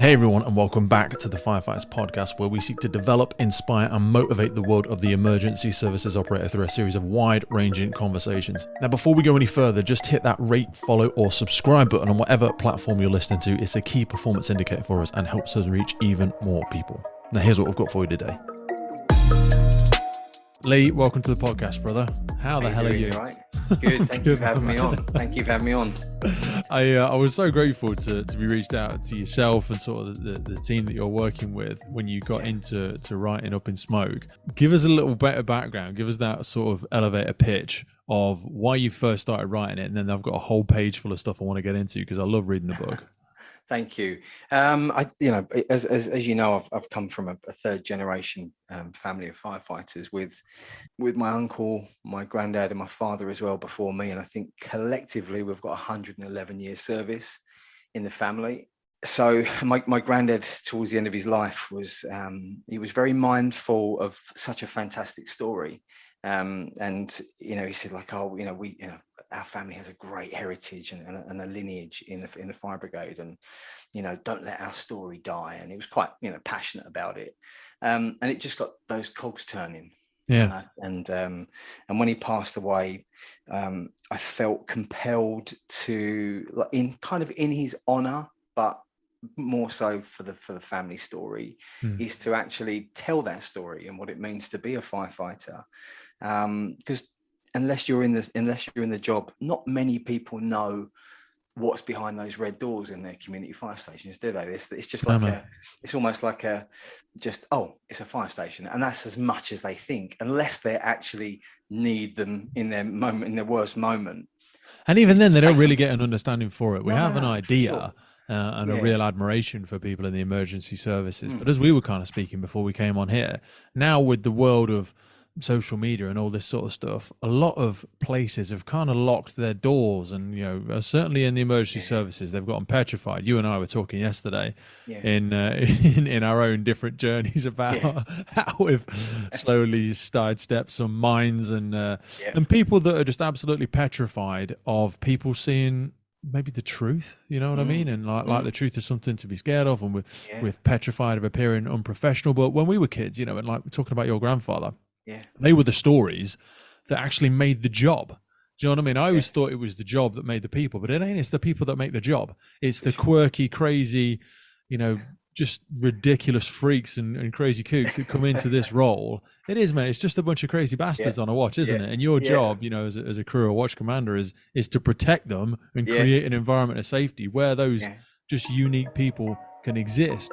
Hey everyone, and welcome back to the Firefighters Podcast, where we seek to develop, inspire, and motivate the world of the emergency services operator through a series of wide-ranging conversations. Now, before we go any further, just hit that rate, follow, or subscribe button on whatever platform you're listening to. It's a key performance indicator for us and helps us reach even more people. Now, here's what we've got for you today. Lee, welcome to the podcast, brother. How the hell are you? Right? Good. Thank you for having me on. Thank you for having me on. I was so grateful to be reached out to yourself and sort of the team that you're working with when you got into writing Up in Smoke. Give us a little better background. Give us that sort of elevator pitch of why you first started writing it, and then I've got a whole page full of stuff I want to get into because I love reading the book. Thank you. As you know, I've come from a third generation family of firefighters with my uncle, my granddad, and my father as well before me. And I think collectively we've got 111 years service in the family. So my granddad, towards the end of his life, he was very mindful of such a fantastic story. And he said, like, our family has a great heritage and a lineage in the fire brigade, and don't let our story die. And he was quite passionate about it, and it just got those cogs turning. Yeah. And when he passed away, I felt compelled to, in his honor, but more so for the family story, is to actually tell that story and what it means to be a firefighter. Because unless you're in the job, not many people know what's behind those red doors in their community fire stations, do they? It's just like it's almost like it's a fire station, and that's as much as they think, unless they actually need them in their worst moment. And even then, they don't really get an understanding for it. We have an idea. Sure. And a real admiration for people in the emergency services. But as we were kind of speaking before we came on here, now with the world of social media and all this sort of stuff, a lot of places have kind of locked their doors, and certainly in the emergency services, they've gotten petrified. You and I were talking yesterday in our own different journeys about how we've slowly sidestepped some minds and people that are just absolutely petrified of people seeing maybe the truth, you know what I mean? And like the truth is something to be scared of, and we're petrified of appearing unprofessional. But when we were kids, and like we're talking about your grandfather, they were the stories that actually made the job. Do you know what I mean? I always thought it was the job that made the people, but it ain't. It's the people that make the job. It's the quirky, crazy, just ridiculous freaks and crazy kooks that come into this role. It is, man. It's just a bunch of crazy bastards on a watch, isn't it? And your job, as a crew or watch commander is to protect them and create an environment of safety where those just unique people can exist.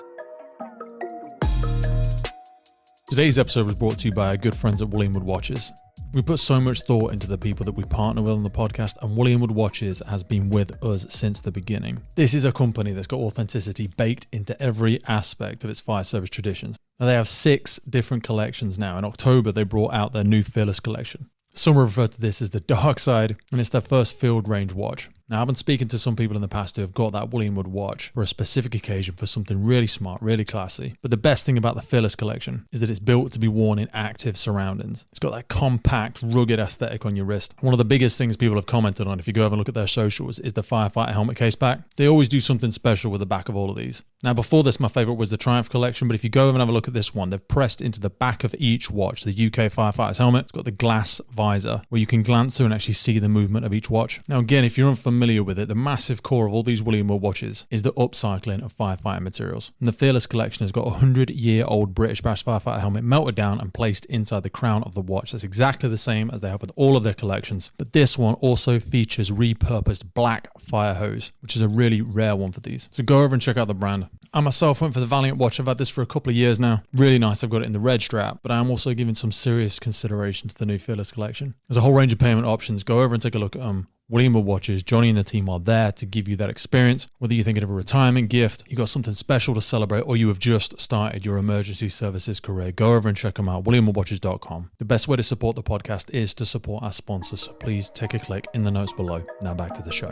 Today's episode was brought to you by our good friends at Wood Watches. We put so much thought into the people that we partner with on the podcast, and Wood Watches has been with us since the beginning. This is a company that's got authenticity baked into every aspect of its fire service traditions. Now, they have 6 different collections now. In October, they brought out their new Fearless collection. Some refer to this as the dark side, and it's their first field range watch. Now, I've been speaking to some people in the past who have got that Wood watch for a specific occasion, for something really smart, really classy. But the best thing about the Fearless collection is that it's built to be worn in active surroundings. It's got that compact, rugged aesthetic on your wrist. One of the biggest things people have commented on, if you go over and look at their socials, is the Firefighter helmet case back. They always do something special with the back of all of these. Now, before this, my favorite was the Triumph collection, but if you go over and have a look at this one, they've pressed into the back of each watch the UK Firefighter's helmet. It's got the glass visor where you can glance through and actually see the movement of each watch. Now, again, if you're unfamiliar with it, the massive core of all these Wood watches is the upcycling of firefighting materials. And the Fearless collection has got a 100-year-old British Bash Firefighter helmet melted down and placed inside the crown of the watch. That's exactly the same as they have with all of their collections. But this one also features repurposed black fire hose, which is a really rare one for these. So go over and check out the brand. I myself went for the Valiant watch. I've had this for a couple of years now. Really nice. I've got it in the red strap, but I am also giving some serious consideration to the new Fearless collection. There's a whole range of payment options. Go over and take a look at them. Wood Watches, Johnny and the team are there to give you that experience. Whether you're thinking of a retirement gift, you got something special to celebrate, or you have just started your emergency services career, go over and check them out, WoodWatches.com. The best way to support the podcast is to support our sponsors, so please take a click in the notes below. Now back to the show.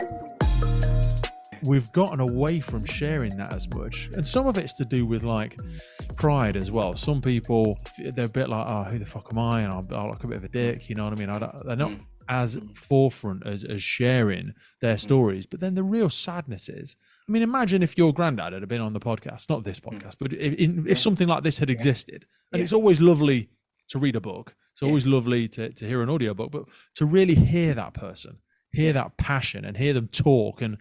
We've gotten away from sharing that as much, and some of it's to do with like pride as well. Some people, they're a bit like, oh, who the fuck am I, and I'll like a bit of a dick, you know what I mean? They're not as forefront as sharing their stories. But then the real sadness is I mean, imagine if your granddad had been on the podcast, not this podcast, but if something like this had existed. And it's always lovely to read a book. It's always lovely to hear an audiobook, but to really hear that person, hear that passion and hear them talk. And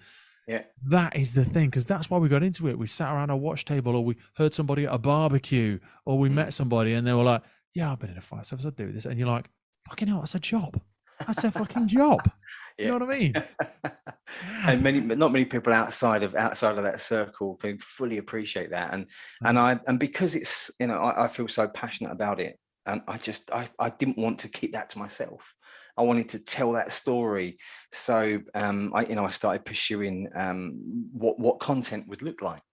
that is the thing, because that's why we got into it. We sat around our watch table, or we heard somebody at a barbecue, or we met somebody and they were like, yeah, I've been in a fire service, I do this. And you're like, fucking hell, that's a job. That's a fucking job. You know what I mean? And not many people outside of that circle can fully appreciate that. And because it's, I feel so passionate about it. And I didn't want to keep that to myself. I wanted to tell that story. So I started pursuing what content would look like,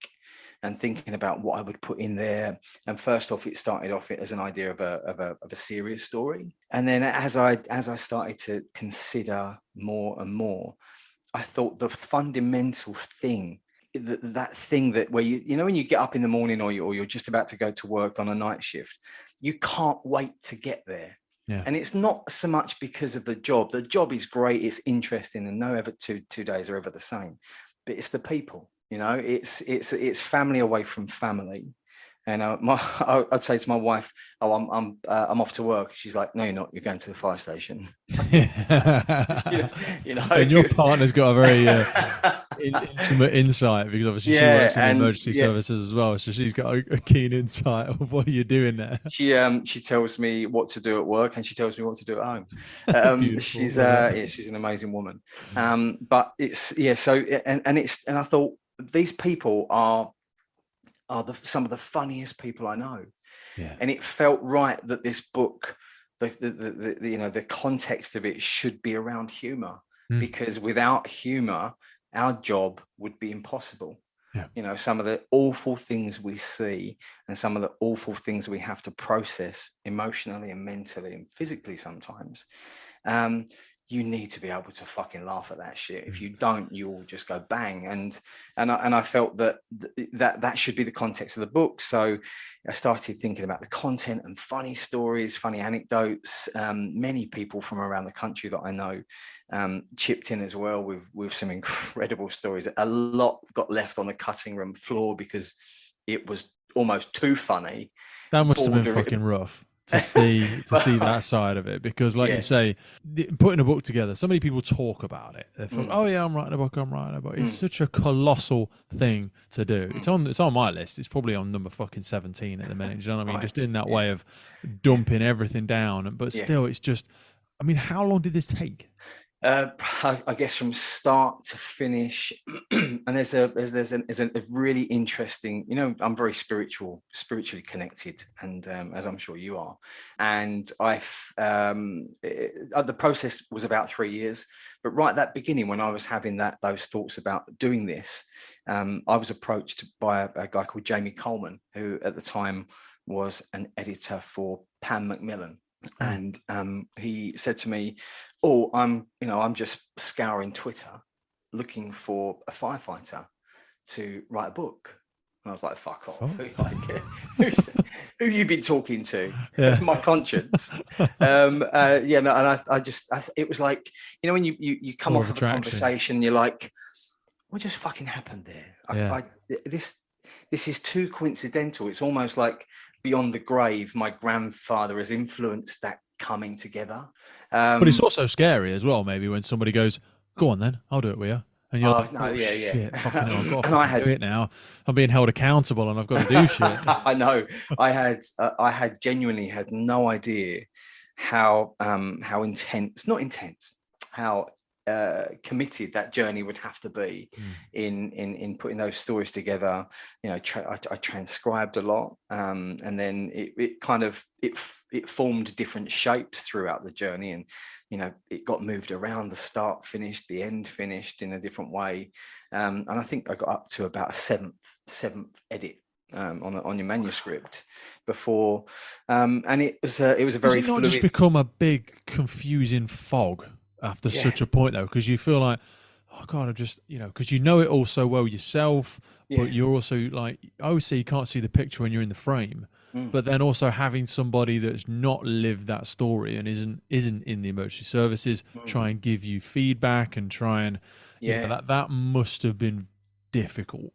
and thinking about what I would put in there. And first off, it started off as an idea of a serious story. And then as I started to consider more and more, I thought the fundamental thing, that thing that where when you get up in the morning, or you're just about to go to work on a night shift, you can't wait to get there. Yeah. And it's not so much because of the job. The job is great, it's interesting, and no ever two days are ever the same. But it's the people. It's family away from family. And I'd say to my wife, "Oh, I'm off to work." She's like, "No, you're not. You're going to the fire station." And your partner's got a very intimate insight, because obviously she works in emergency services as well, so she's got a keen insight of what you're doing there. She tells me what to do at work, and she tells me what to do at home. She's an amazing woman. But it's So I thought, these people are some of the funniest people I know. And it felt right that this book, the context of it should be around humor, because without humor, our job would be impossible. Some of the awful things we see, and some of the awful things we have to process emotionally and mentally and physically sometimes, you need to be able to fucking laugh at that shit. If you don't, you'll just go bang. And I felt that should be the context of the book. So I started thinking about the content and funny stories, funny anecdotes. Many people from around the country that I know chipped in as well with some incredible stories. A lot got left on the cutting room floor because it was almost too funny. That must have been fucking rough to see that side of it, because like you say, putting a book together, so many people talk about it. They thought, oh yeah, I'm writing a book. It's such a colossal thing to do. It's on my list. It's probably on number fucking 17 at the minute. You know what I mean? Just in that way of dumping everything down. But still, it's just, I mean, how long did this take? I guess from start to finish. And there's a really interesting, I'm very spiritually connected, and as I'm sure you are. And the process was about 3 years, but right at that beginning, when I was having those thoughts about doing this, I was approached by a guy called Jamie Coleman, who at the time was an editor for Pam Macmillan. And he said to me, "Oh, I'm just scouring Twitter looking for a firefighter to write a book." And I was like, "Fuck off! Who you been talking to?" My conscience. And it was like, when you come off of a conversation, you're like, "What just fucking happened there?" This is too coincidental. It's almost like beyond the grave, my grandfather has influenced that coming together. But it's also scary as well, maybe, when somebody goes, "Go on then, I'll do it with you." And you're like, shit, fucking hell, I've got to do it now. I'm being held accountable and I've got to do shit. I know. I had genuinely had no idea how committed that journey would have to be in putting those stories together. I transcribed a lot, and then it formed different shapes throughout the journey, and it got moved around. The start finished, the end finished in a different way, and I think I got up to about a seventh edit on your manuscript before, and it was a very fluid. Does it not just become a big confusing fog after such a point, though, because you feel like, oh god, I'm just, because you know it all so well yourself, but you're also like, obviously you can't see the picture when you're in the frame, but then also having somebody that's not lived that story and isn't in the emergency services try and give you feedback and try and that must have been difficult?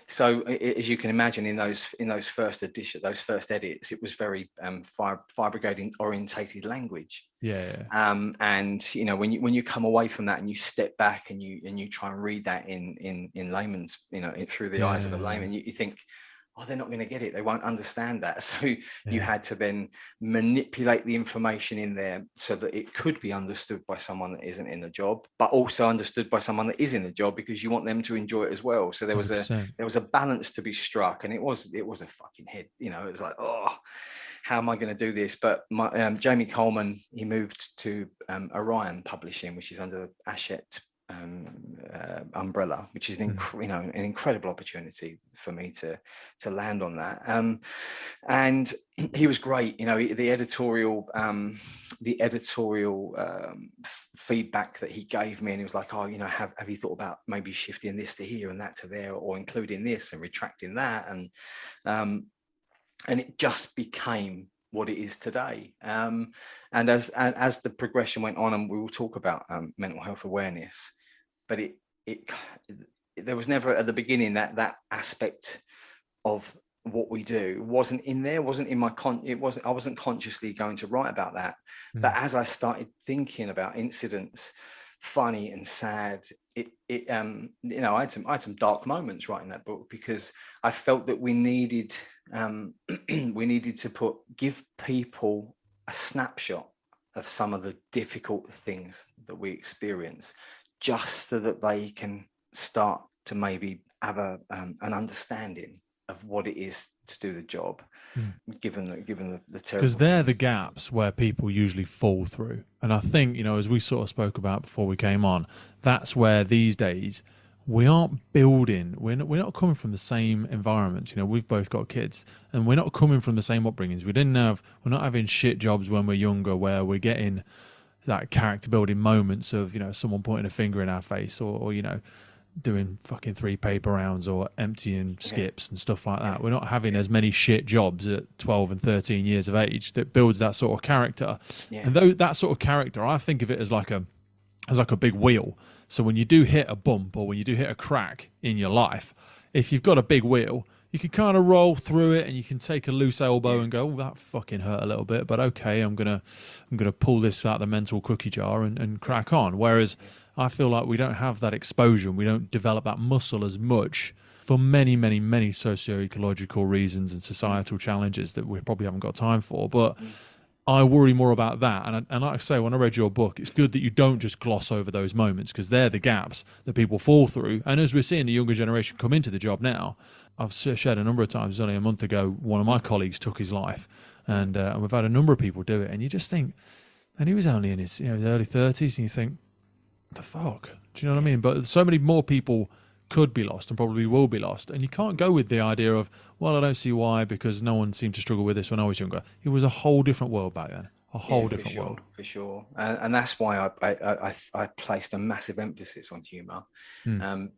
So as you can imagine, in those first edits, it was very fire brigade orientated language. Yeah. And when you come away from that and you step back and you try and read that in layman's, through the eyes of a layman, you think, oh, they're not going to get it. They won't understand that. So you had to then manipulate the information in there so that it could be understood by someone that isn't in the job, but also understood by someone that is in the job, because you want them to enjoy it as well. So there was 100%. a balance to be struck, and it was a fucking hit. It was like, oh, how am I going to do this? But Jamie Coleman, he moved to Orion Publishing, which is under the Hachette umbrella, which is an incredible opportunity for me to land on that. And he was great. The editorial feedback that he gave me, and he was like, oh, have you thought about maybe shifting this to here and that to there, or including this and retracting that, and it just became what it is today. And as the progression went on, and we will talk about mental health awareness, but there was never at the beginning that aspect of what we do wasn't in there, wasn't in my I wasn't consciously going to write about that. But as I started thinking about incidents, funny and sad, I had some dark moments writing that book, because I felt that we needed to give people a snapshot of some of the difficult things that we experience, just so that they can start to maybe have an understanding of what it is to do the job, given the terrible. Because they're the gaps where people usually fall through, and I think as we sort of spoke about before we came on, that's where these days we aren't building. We're not coming from the same environments. We've both got kids, and we're not coming from the same upbringings. We're not having shit jobs when we're younger, where we're getting that character building moments of someone pointing a finger in our face, or doing fucking 3 paper rounds or emptying skips and stuff like that. We're not having as many shit jobs at 12 and 13 years of age that builds that sort of character. And that sort of character, I think of it as like a big wheel. So when you do hit a bump, or when you do hit a crack in your life, if you've got a big wheel, you can kind of roll through it, and you can take a loose elbow and go, oh, that fucking hurt a little bit, but okay, I'm gonna pull this out of the mental cookie jar and crack on. Whereas I feel like we don't have that exposure, and we don't develop that muscle as much for many, many, many socio-ecological reasons and societal challenges that we probably haven't got time for. But I worry more about that. And like I say, when I read your book, it's good that you don't just gloss over those moments, because they're the gaps that people fall through. And as we're seeing the younger generation come into the job now, I've shared a number of times. Only a month ago, one of my colleagues took his life, and we've had a number of people do it. And you just think, and he was only in his early 30s, and you think, the fuck? Do you know what I mean? But so many more people could be lost, and probably will be lost. And you can't go with the idea of, well, I don't see why, because no one seemed to struggle with this when I was younger. It was a whole different world back then. A whole different world. For sure. And that's why I placed a massive emphasis on humour,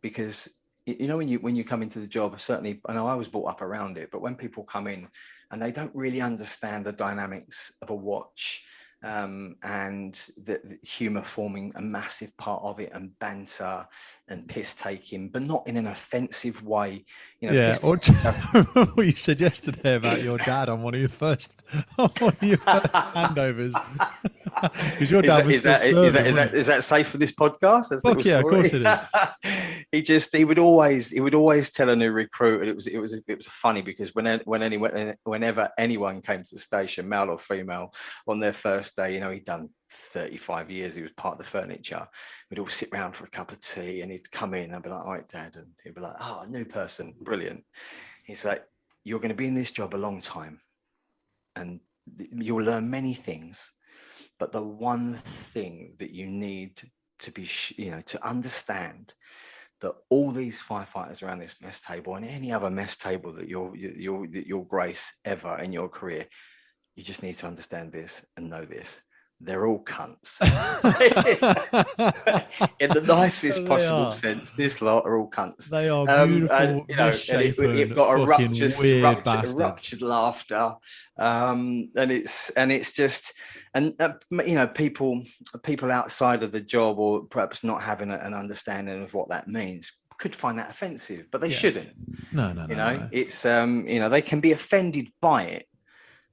because when you come into the job, certainly, I know I was brought up around it, but when people come in and they don't really understand the dynamics of a watch, and the humor forming a massive part of it, and banter and piss taking, but not in an offensive way. What you said yesterday about your dad on one of your first handovers. Because your dad was is that safe for this podcast? Fuck yeah, of course it is. He would always tell a new recruit, and it was funny, because whenever anyone came to the station, male or female, on their first day, he'd done 35 years, he was part of the furniture, we'd all sit round for a cup of tea, and he'd come in and I'd be like, all right, Dad, and he'd be like, oh, a new person, brilliant. He's like, you're going to be in this job a long time, and you'll learn many things, but the one thing that you need to be to understand, that all these firefighters around this mess table, and any other mess table that you'll grace ever in your career, you just need to understand this and know this: they're all cunts. In the nicest possible sense, this lot are all cunts. They are beautiful, and it got a ruptured laughter, and it's just, people outside of the job, or perhaps not having an understanding of what that means, could find that offensive, but they Yeah. shouldn't. No. It's they can be offended by it,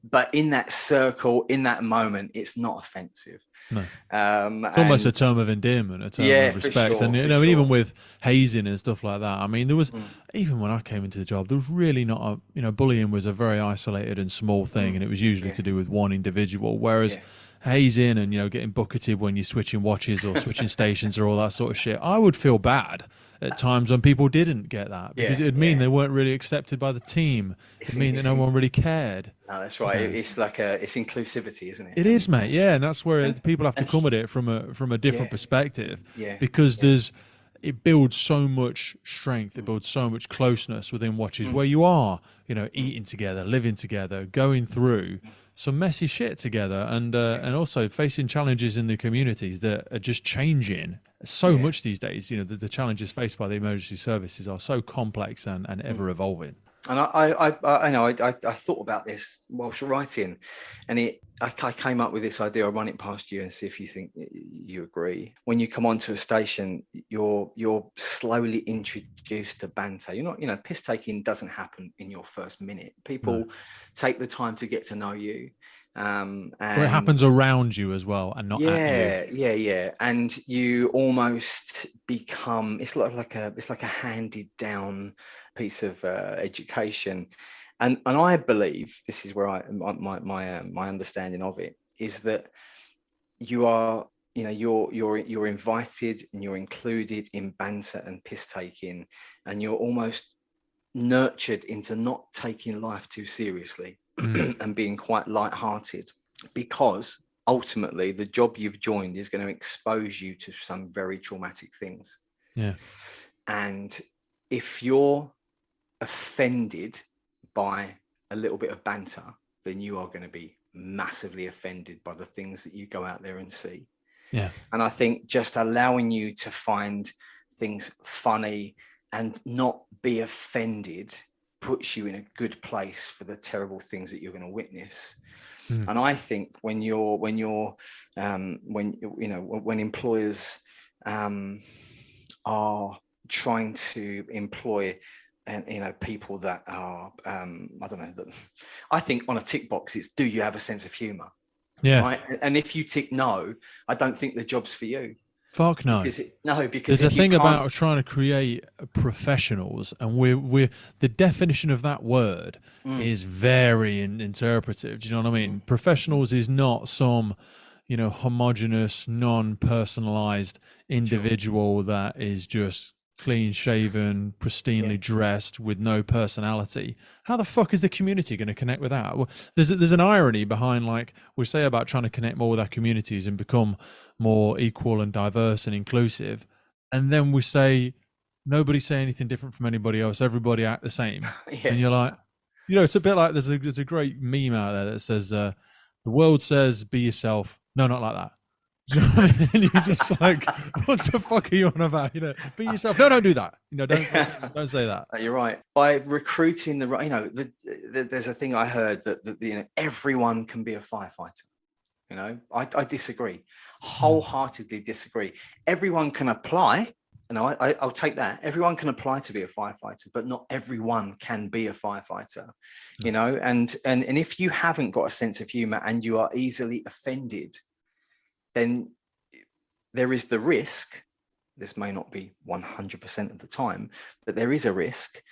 but in that circle, in that moment, it's not offensive. No. It's almost a term of endearment, a term of respect. And even with hazing and stuff like that, I mean, there was, even when I came into the job, there was really not bullying was a very isolated and small thing, and it was usually to do with one individual, whereas hazing and, getting bucketed when you're switching watches or switching stations or all that sort of shit, I would feel bad at times when people didn't get that, because it would mean they weren't really accepted by the team. It would mean that no one really cared. No, that's right. It's like it's inclusivity, isn't it? It is, mate. Yeah, and that's where people have to come at it from a different perspective. Yeah. Because it builds so much strength. It builds so much closeness within watches where you are, eating together, living together, going through some messy shit together, and also facing challenges in the communities that are just changing so much these days. The challenges faced by the emergency services are so complex and ever evolving. And I thought about this whilst writing, and I came up with this idea. I'll run it past you and see if you think you agree. When you come onto a station, you're slowly introduced to banter. You're not, piss taking doesn't happen in your first minute. People take the time to get to know you. And it happens around you as well, and not at you. Yeah. And you almost become, it's like a handed down piece of education. And I believe this is where my understanding of it is that you are, you're invited and you're included in banter and piss taking, and you're almost nurtured into not taking life too seriously. And being quite light-hearted, because ultimately the job you've joined is going to expose you to some very traumatic things. Yeah. And if you're offended by a little bit of banter, then you are going to be massively offended by the things that you go out there and see. Yeah. And I think just allowing you to find things funny and not be offended puts you in a good place for the terrible things that you're going to witness. And I think when employers are trying to employ people that are I think on a tick box it's, do you have a sense of humor? Yeah. Right? And if you tick no, I don't think the job's for you. Fuck no. Because there's a thing about trying to create professionals, and we're the definition of that word is very interpretive. Do you know what I mean? Professionals is not some, homogenous, non-personalized individual that is just clean shaven, pristinely dressed with no personality. How the fuck is the community going to connect with that? Well, there's an irony behind, like we say about trying to connect more with our communities and become more equal and diverse and inclusive, and then we say nobody say anything different from anybody else, everybody act the same. And you're like, it's a bit like there's a great meme out there that says the world says be yourself, no, not like that. And you're just like, what the fuck are you on about? Be yourself. No, don't do that. Don't say that. You're right. By recruiting the right, there's a thing I heard that everyone can be a firefighter. I disagree, wholeheartedly disagree. Everyone can apply, I'll take that. Everyone can apply to be a firefighter, but not everyone can be a firefighter. And if you haven't got a sense of humor and you are easily offended, then there is the risk, this may not be 100% of the time, but there is a risk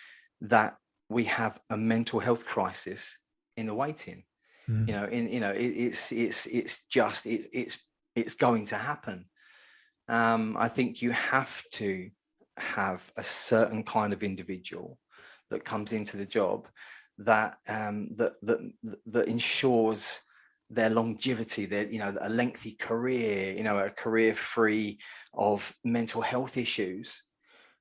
that we have a mental health crisis in the waiting. It's going to happen. I think you have to have a certain kind of individual that comes into the job that ensures their longevity, a lengthy career, a career free of mental health issues.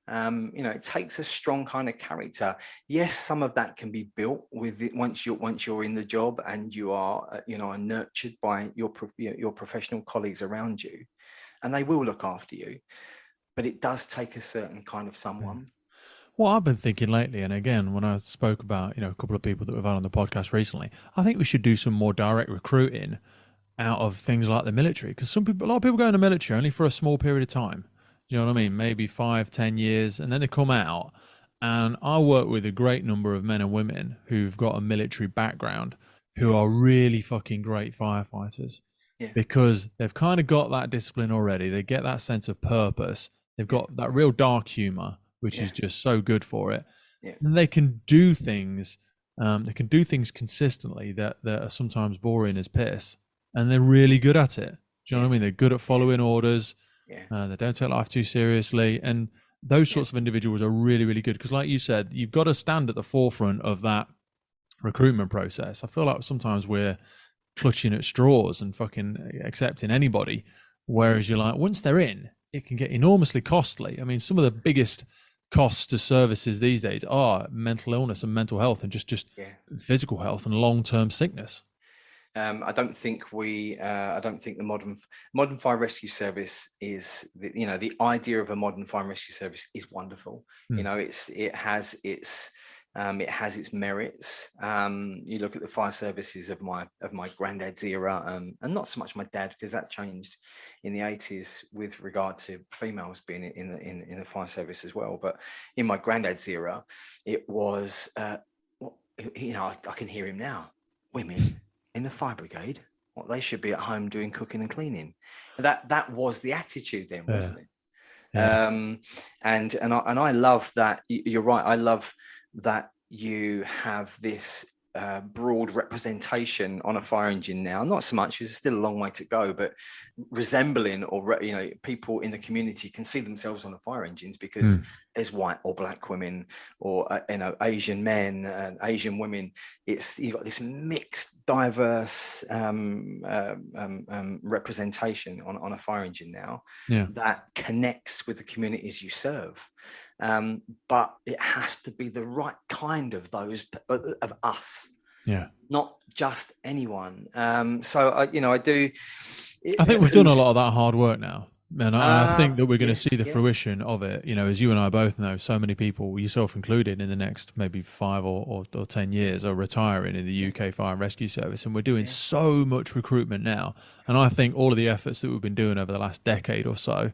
It takes a strong kind of character. Yes, some of that can be built with it once you're in the job and you are, are nurtured by your professional colleagues around you, and they will look after you. But it does take a certain kind of someone. What I've been thinking lately, and again, when I spoke about, a couple of people that we've had on the podcast recently, I think we should do some more direct recruiting out of things like the military, because a lot of people go in the military only for a small period of time. you know what I mean? Maybe 5, 10 years, and then they come out. And I work with a great number of men and women who've got a military background who Yeah, are really fucking great firefighters yeah, because they've kind of got that discipline already. They get that sense of purpose. They've yeah, got that real dark humor, which yeah, is just so good for it. yeah, And they can do things. They can do things consistently that are sometimes boring as piss, and they're really good at it. Do you know what yeah, I mean? They're good at yeah, following orders. yeah, They don't take life too seriously, and those yeah, sorts of individuals are really, really good because, like you said, you've got to stand at the forefront of that recruitment process. I feel like sometimes we're clutching at straws and fucking accepting anybody, mm, whereas you're like, once they're in, it can get enormously costly. I mean, some of the biggest costs to services these days are mental illness and mental health, and just yeah. physical health and long-term sickness. I don't think I don't think the modern fire rescue service is, the idea of a modern fire and rescue service is wonderful. Hmm. It has its merits. You look at the fire services of my granddad's era, and not so much my dad, because that changed in the 80s with regard to females being in the fire service as well. But in my granddad's era, it was, I can hear him now. Women in the fire brigade, what, they should be at home doing cooking and cleaning. That was the attitude then, Yeah, wasn't it? yeah, And I love that. You're right. I love that you have this broad representation on a fire engine now. Not so much, there's still a long way to go, but resembling, or people in the community can see themselves on the fire engines, because hmm. there's white or black women, or Asian men and Asian women. You've got this mixed, diverse representation on a fire engine now, Yeah, that connects with the communities you serve. But it has to be the right kind of those of us, yeah. not just anyone. So I do. I think we've done a lot of that hard work now. And I think that we're going to Yeah, see the yeah, fruition of it. You know, as you and I both know, so many people, yourself included, in the next maybe 5 or 10 yeah, years are retiring in the yeah, UK Fire and Rescue Service. And we're doing yeah, so much recruitment now. And I think all of the efforts that we've been doing over the last decade or so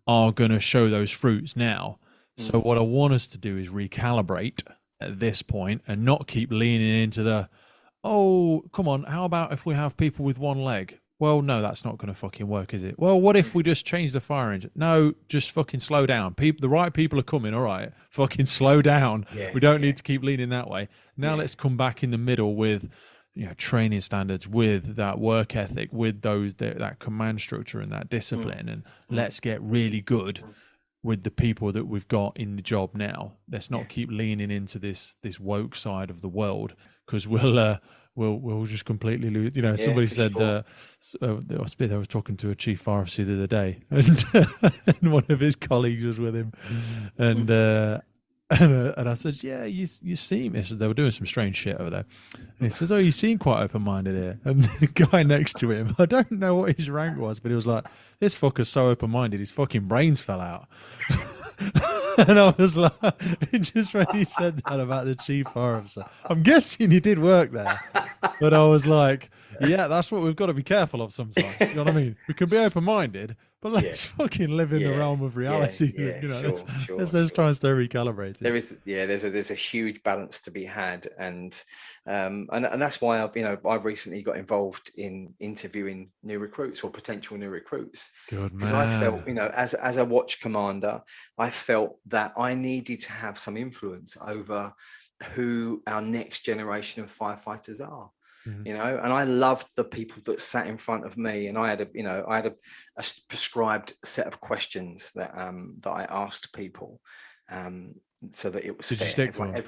are going to show those fruits now. So mm, what I want us to do is recalibrate at this point and not keep leaning into the, oh, come on, how about if we have people with one leg? Well, no, that's not going to fucking work, is it? Well, what if we just change the fire engine? No, just fucking slow down. People, the right people are coming. All right, fucking slow down. yeah, We don't yeah, need to keep leaning that way. Now yeah, let's come back in the middle with, training standards, with that work ethic, with that command structure and that mm, discipline, and mm, let's get really good mm, with the people that we've got in the job now. Let's yeah, not keep leaning into this woke side of the world, because we'll just completely lose. You know, yeah, somebody for said sure. I was talking to a chief fire officer the other day, and, and one of his colleagues was with him, and. Mm, And I said, yeah, you seem. He said they were doing some strange shit over there. And he says, oh, you seem quite open-minded here. And the guy next to him, I don't know what his rank was, but he was like, this fucker's so open-minded, his fucking brains fell out. And I was like, just when he said that about the chief fire officer, I'm guessing he did work there. But I was like, yeah, that's what we've got to be careful of sometimes. You know what I mean? We can be open-minded, but yeah, let's fucking live in the yeah, realm of yeah, reality. yeah, Let's, sure, let's, sure, let's sure. try and stay recalibrated. There's a huge balance to be had, and that's why I recently got involved in interviewing new recruits, or potential new recruits, Good because I felt, man. as a watch commander, I felt that I needed to have some influence over who our next generation of firefighters are. Mhm. And I loved the people that sat in front of me, and I had a prescribed set of questions that I asked people, um, so that it was Did you fair. stick to him?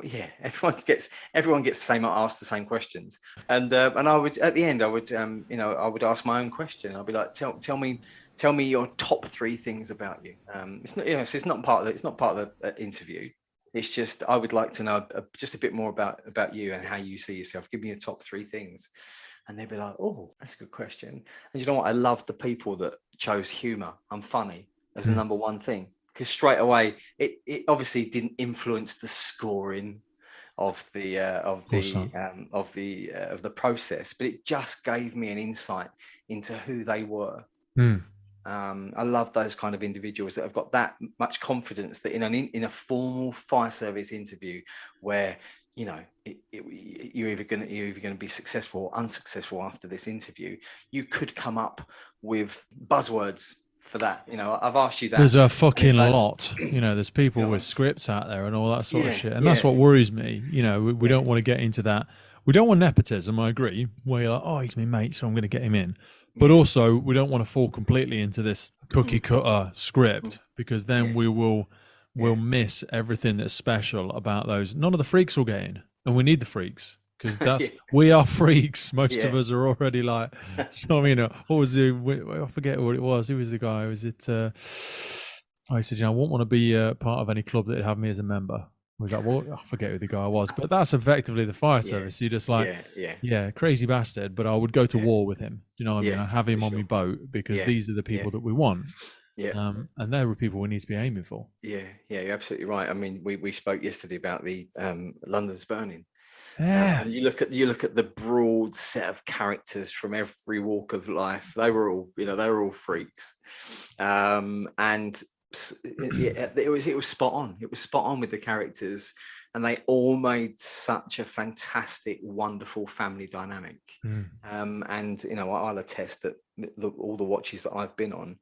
Yeah, everyone gets asked the same questions, and I would, at the end, I would ask my own question. I'd be like, tell me your top 3 things about you. It's not, it's not part of it's not part of the interview. It's just, I would like to know just a bit more about you and how you see yourself. Give me your top 3 things. And they'd be like, oh, that's a good question. And you know what? I love the people that chose humor. I'm funny as the Mm. number one thing. Because straight away, it obviously didn't influence the scoring of the Of course not. of the process, but it just gave me an insight into who they were. Mm. I love those kind of individuals that have got that much confidence that in a formal fire service interview where, you know, you're either going to be successful or unsuccessful after this interview, you could come up with buzzwords for that. You know, I've asked you that. There's a fucking lot. You know, there's people you know, with scripts out there and all that sort of yeah, shit. And yeah, that's what worries me. You know, we don't want to get into that. We don't want nepotism, I agree, where you're like, oh, he's my mate, so I'm going to get him in. But yeah. also, we don't want to fall completely into this cookie cutter script, because then we'll miss everything that's special about those. None of the freaks will get in, and we need the freaks, because that's we are freaks. Most of us are already like, you know what I mean? What was I forget what it was. Who was the guy? Was it? I said, you know, I wouldn't want to be part of any club that'd have me as a member. Was like, well, I forget who the guy was, but that's effectively the fire service. You're just like, crazy bastard, but I would go to war with him. You know what I mean? I'd have him on my boat, because these are the people that we want. And they're the people we need to be aiming for. Yeah, you're absolutely right. I mean, we spoke yesterday about the London's Burning. Yeah. You look at the broad set of characters from every walk of life. They were all freaks, and it was spot on. It was spot on with the characters, and they all made such a fantastic, wonderful family dynamic. And you know, I'll attest that all the watches that I've been on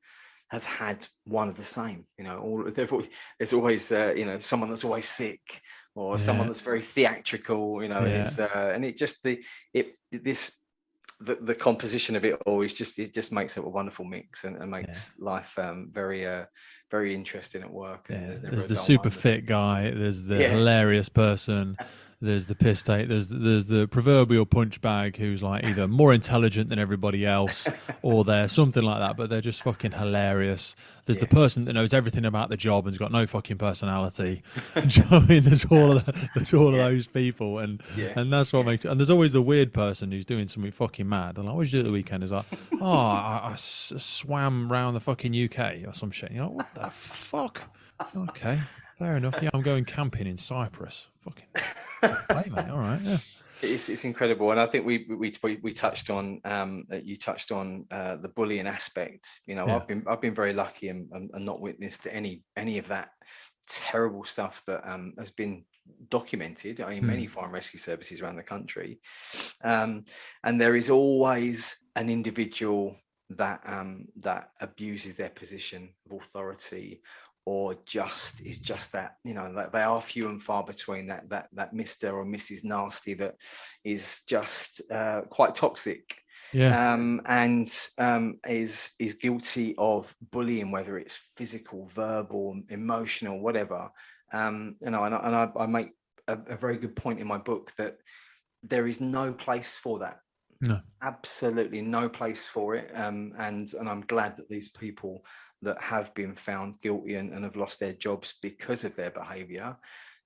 have had one of the same. You know, there's always you know, someone that's always sick, or someone that's very theatrical. You know, and it just the composition of it all is it just makes it a wonderful mix, and makes life very interesting at work. And there's the super fit guy, there's the hilarious person, there's the piss take, there's the proverbial punch bag who's like either more intelligent than everybody else or they're something like that, but they're just fucking hilarious. There's the person that knows everything about the job and's got no fucking personality. Do you know what I mean? There's all of those people, and that's what makes it. And there's always the weird person who's doing something fucking mad. And like, what did you do at the weekend? Is like, oh, I swam around the fucking UK or some shit. You know, what the fuck? Okay, fair enough. Yeah, I'm going camping in Cyprus. Fucking play, mate. All right, yeah. It's incredible, and I think we touched on you touched on the bullying aspect. You know, I've been very lucky and not witnessed any of that terrible stuff that has been documented in many fire and rescue services around the country. And there is always an individual that abuses their position of authority, or is just that, you know, that they are few and far between, that Mr. or Mrs. Nasty that is just quite toxic, and is guilty of bullying, whether it's physical, verbal, emotional, whatever. You know, and I make a very good point in my book that there is no place for that. No, absolutely no place for it. And I'm glad that these people that have been found guilty and have lost their jobs because of their behaviour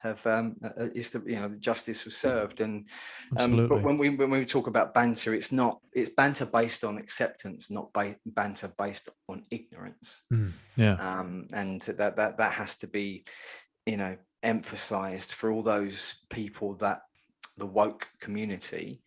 have the justice was served. And but when we talk about banter, it's banter based on acceptance, not banter based on ignorance. And that has to be, you know, emphasized for all those people, that the woke community,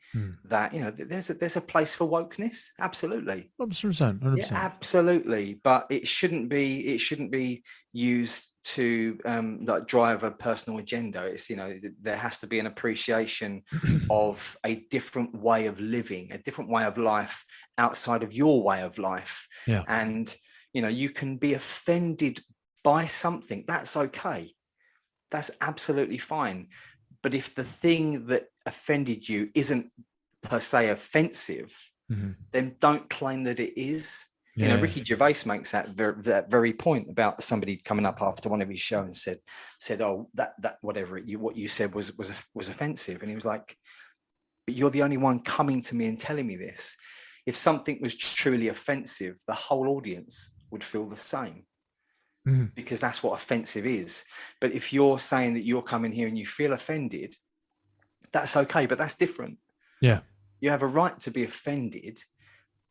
that, you know, there's a place for wokeness, absolutely, 100%. Yeah, absolutely, but it shouldn't be used to like drive a personal agenda. It's, you know, there has to be an appreciation of a different way of living, a different way of life outside of your way of life. And, you know, you can be offended by something, that's okay, that's absolutely fine. But if the thing that offended you isn't per se offensive, then don't claim that it is. You know, Ricky Gervais makes that very point about somebody coming up after one of his shows and said, oh, that whatever what you said was offensive. And he was like, but you're the only one coming to me and telling me this. If something was truly offensive, the whole audience would feel the same. Because that's what offensive is. But if you're saying that you're coming here and you feel offended, that's okay, but that's different. You have a right to be offended,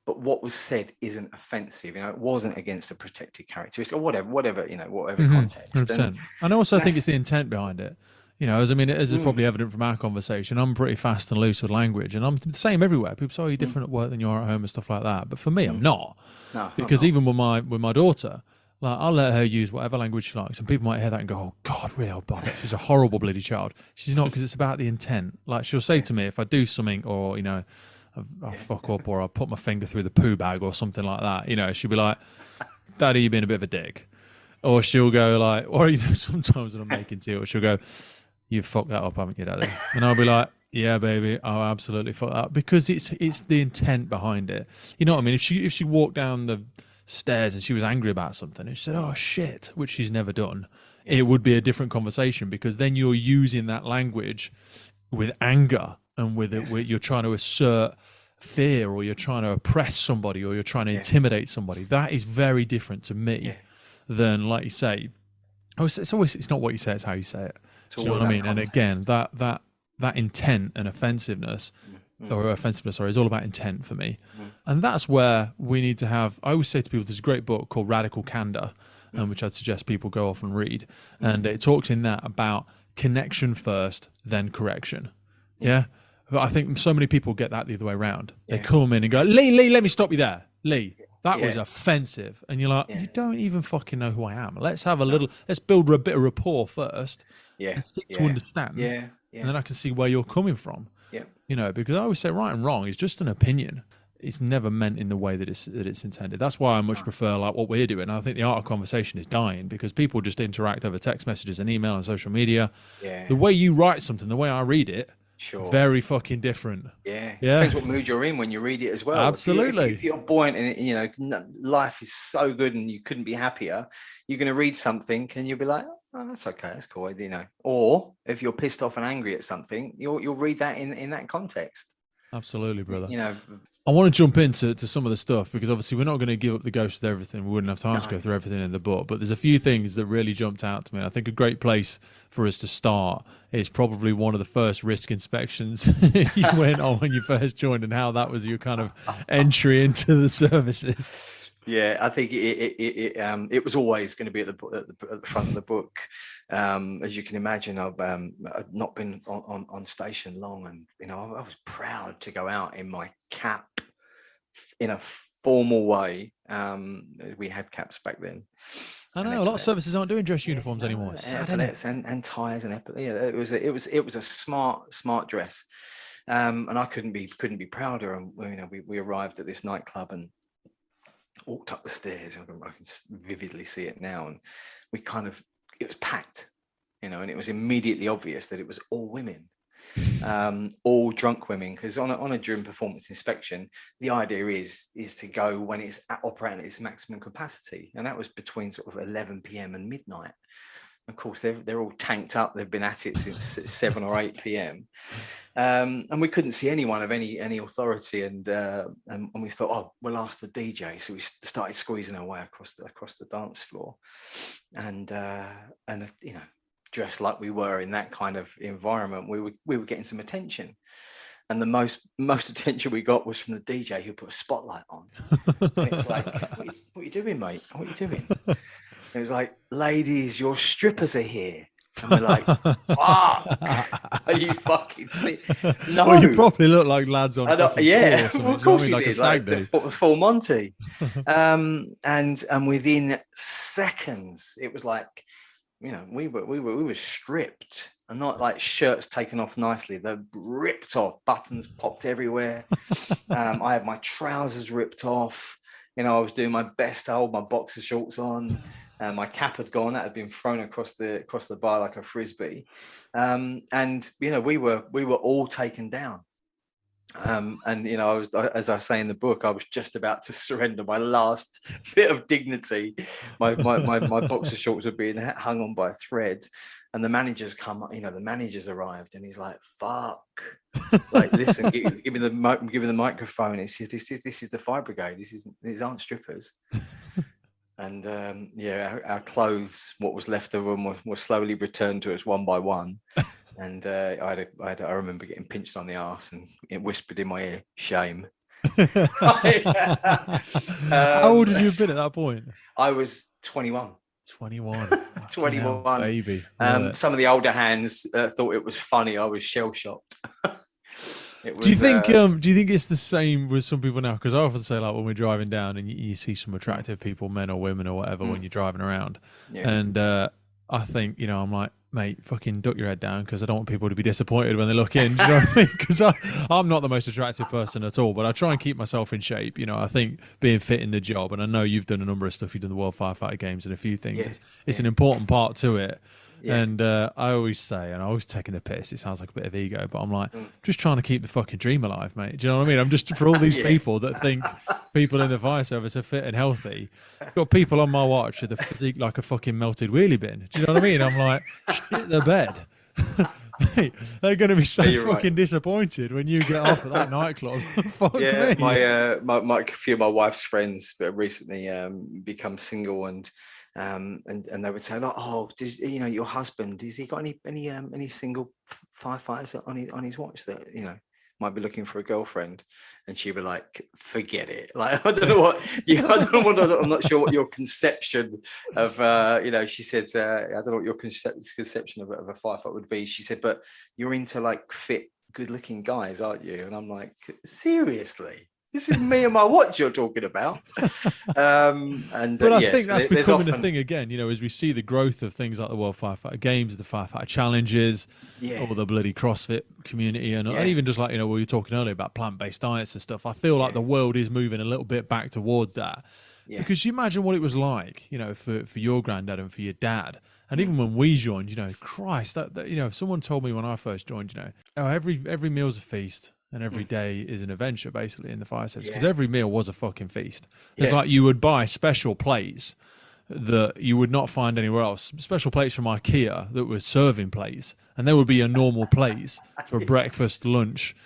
but what was said isn't offensive. You know, it wasn't against a protected characteristic or whatever, you know, whatever context. And I also think it's the intent behind it. As is probably evident from our conversation, I'm pretty fast and loose with language, and I'm the same everywhere. People say, "Oh, you're different at work than you are at home," and stuff like that. But for me, I'm not, No, I'm because not. even with my daughter, like I'll let her use whatever language she likes, and people might hear that and go, "Oh God, really? Oh, bother. She's a horrible bloody child." She's not, because it's about the intent. Like she'll say to me if I do something, or I'll fuck up, or I'll put my finger through the poo bag or something like that. She'll be like, "Daddy, you've been a bit of a dick," or she'll go like, or sometimes when I'm making tea, or she'll go, "You've fucked that up, haven't you, Daddy?" And I'll be like, "Yeah, baby, I'll absolutely fuck that up," because it's the intent behind it. You know what I mean? If she walked down the stairs and she was angry about something and she said, "Oh shit," which she's never done, it would be a different conversation, because then you're using that language with anger, and with you're trying to assert fear, or you're trying to oppress somebody, or you're trying to intimidate somebody. That is very different to me than, like you say, it's not what you say, it's how you say it. Do you know what I mean? Context. And again, that intent and offensiveness, is all about intent for me. And that's where we need to have, I always say to people, there's a great book called Radical Candor, which I'd suggest people go off and read. And it talks in that about connection first, then correction. Yeah. But I think so many people get that the other way around. They come in and go, Lee, let me stop you there. Lee, that was offensive. And you're like, you don't even fucking know who I am. Let's have let's build a bit of rapport first. And seek to understand. And then I can see where you're coming from. Because I always say right and wrong is just an opinion. It's never meant in the way that it's intended. That's why I much prefer like what we're doing. I think the art of conversation is dying, because people just interact over text messages and email and social media. The way you write something, the way I read it, very fucking different. Depends what mood you're in when you read it as well. Absolutely. If you're buoyant and life is so good and you couldn't be happier, you're going to read something and you'll be like, "Oh, that's okay, that's cool," Or if you're pissed off and angry at something, you'll read that in that context. Absolutely, brother. I want to jump into some of the stuff, because obviously we're not going to give up the ghost with everything. We wouldn't have time to go through everything in the book, but there's a few things that really jumped out to me. I think a great place for us to start is probably one of the first risk inspections you went on when you first joined, and how that was your kind of entry into the services. I think it was always going to be at the front of the book. As you can imagine, I've not been on station long, and I was proud to go out in my cap in a formal way. We had caps back then. I know a lot of services aren't doing dress uniforms anymore. Epaulets and ties and epaulets. It was a smart dress, and I couldn't be prouder. And we arrived at this nightclub and walked up the stairs. I can vividly see it now, and it was packed, and it was immediately obvious that it was all women, all drunk women, because on a during performance inspection, the idea is to go when it's operating at its maximum capacity, and that was between sort of 11 p.m. and midnight. Of course, they're all tanked up. They've been at it since 7 or 8 p.m. And we couldn't see anyone of any authority. And we thought, oh, we'll ask the DJ. So we started squeezing our way across the dance floor, and dressed like we were in that kind of environment, we were getting some attention. And the most attention we got was from the DJ, who put a spotlight on. And it was like, what are you doing, mate? What are you doing? It was like, "Ladies, your strippers are here." And we're like, "Fuck, are you fucking sick?" No. Well, you probably look like lads on. Well, of course you did, like the full Monty. And within seconds, it was like, we were stripped, and not like shirts taken off nicely. They're ripped off, buttons popped everywhere. I had my trousers ripped off. I was doing my best to hold my boxer shorts on. My cap had gone; that had been thrown across the bar like a frisbee. And we were all taken down. I was, as I say in the book, I was just about to surrender my last bit of dignity. My boxer shorts were being hung on by a thread, and the managers the managers arrived, and he's like, "Fuck." Like, "Listen, give me the microphone." He said, this is the fire brigade. These aren't strippers. And our clothes, what was left of them, were slowly returned to us one by one. And I remember getting pinched on the arse, and it whispered in my ear, "Shame." How old had you been at that point? I was 21. 21. 21. Hell, baby. Love it. Some of the older hands thought it was funny. I was shell shocked. Do you think it's the same with some people now? Because I often say, like, when we're driving down and you see some attractive people, men or women or whatever, when you're driving around, and I think, I'm like, mate, fucking duck your head down, because I don't want people to be disappointed when they look in. Do you know what I mean? Because I'm not the most attractive person at all, but I try and keep myself in shape. I think being fit in the job, and I know you've done a number of stuff. You've done the World Firefighter Games and a few things. It's an important part to it. Yeah. And I always say, and I always taking the piss, it sounds like a bit of ego, but I'm like, just trying to keep the fucking dream alive, mate. Do you know what I mean? I'm just, for all these people that think people in the fire service are fit and healthy, I've got people on my watch with a physique like a fucking melted wheelie bin. Do you know what I mean? I'm like, shit the bed. Mate, they're going to be so fucking disappointed when you get off at that nightclub. Fuck me. A few of my wife's friends recently become single, and they would say, like, oh, does your husband, has he got any single firefighters on his watch that might be looking for a girlfriend? And she'd be like, forget it. Like, I don't know I'm not sure what your conception of she said, I don't know what your conception of a firefighter would be. She said, but you're into like fit, good looking guys, aren't you? And I'm like, seriously? This is me and my watch you're talking about. But I think that's becoming a thing again, as we see the growth of things like the World Firefighter Games, the Firefighter Challenges, or the bloody CrossFit community, and even just like, we were talking earlier about plant-based diets and stuff. I feel like the world is moving a little bit back towards that. Yeah. Because you imagine what it was like, for your granddad and for your dad. And even when we joined, Christ, that if someone told me when I first joined, every meal's a feast. And every day is an adventure, basically, in the fire service. Because every meal was a fucking feast. It's like you would buy special plates that you would not find anywhere else. Special plates from IKEA that were serving plates. And there would be a normal plates for breakfast, lunch,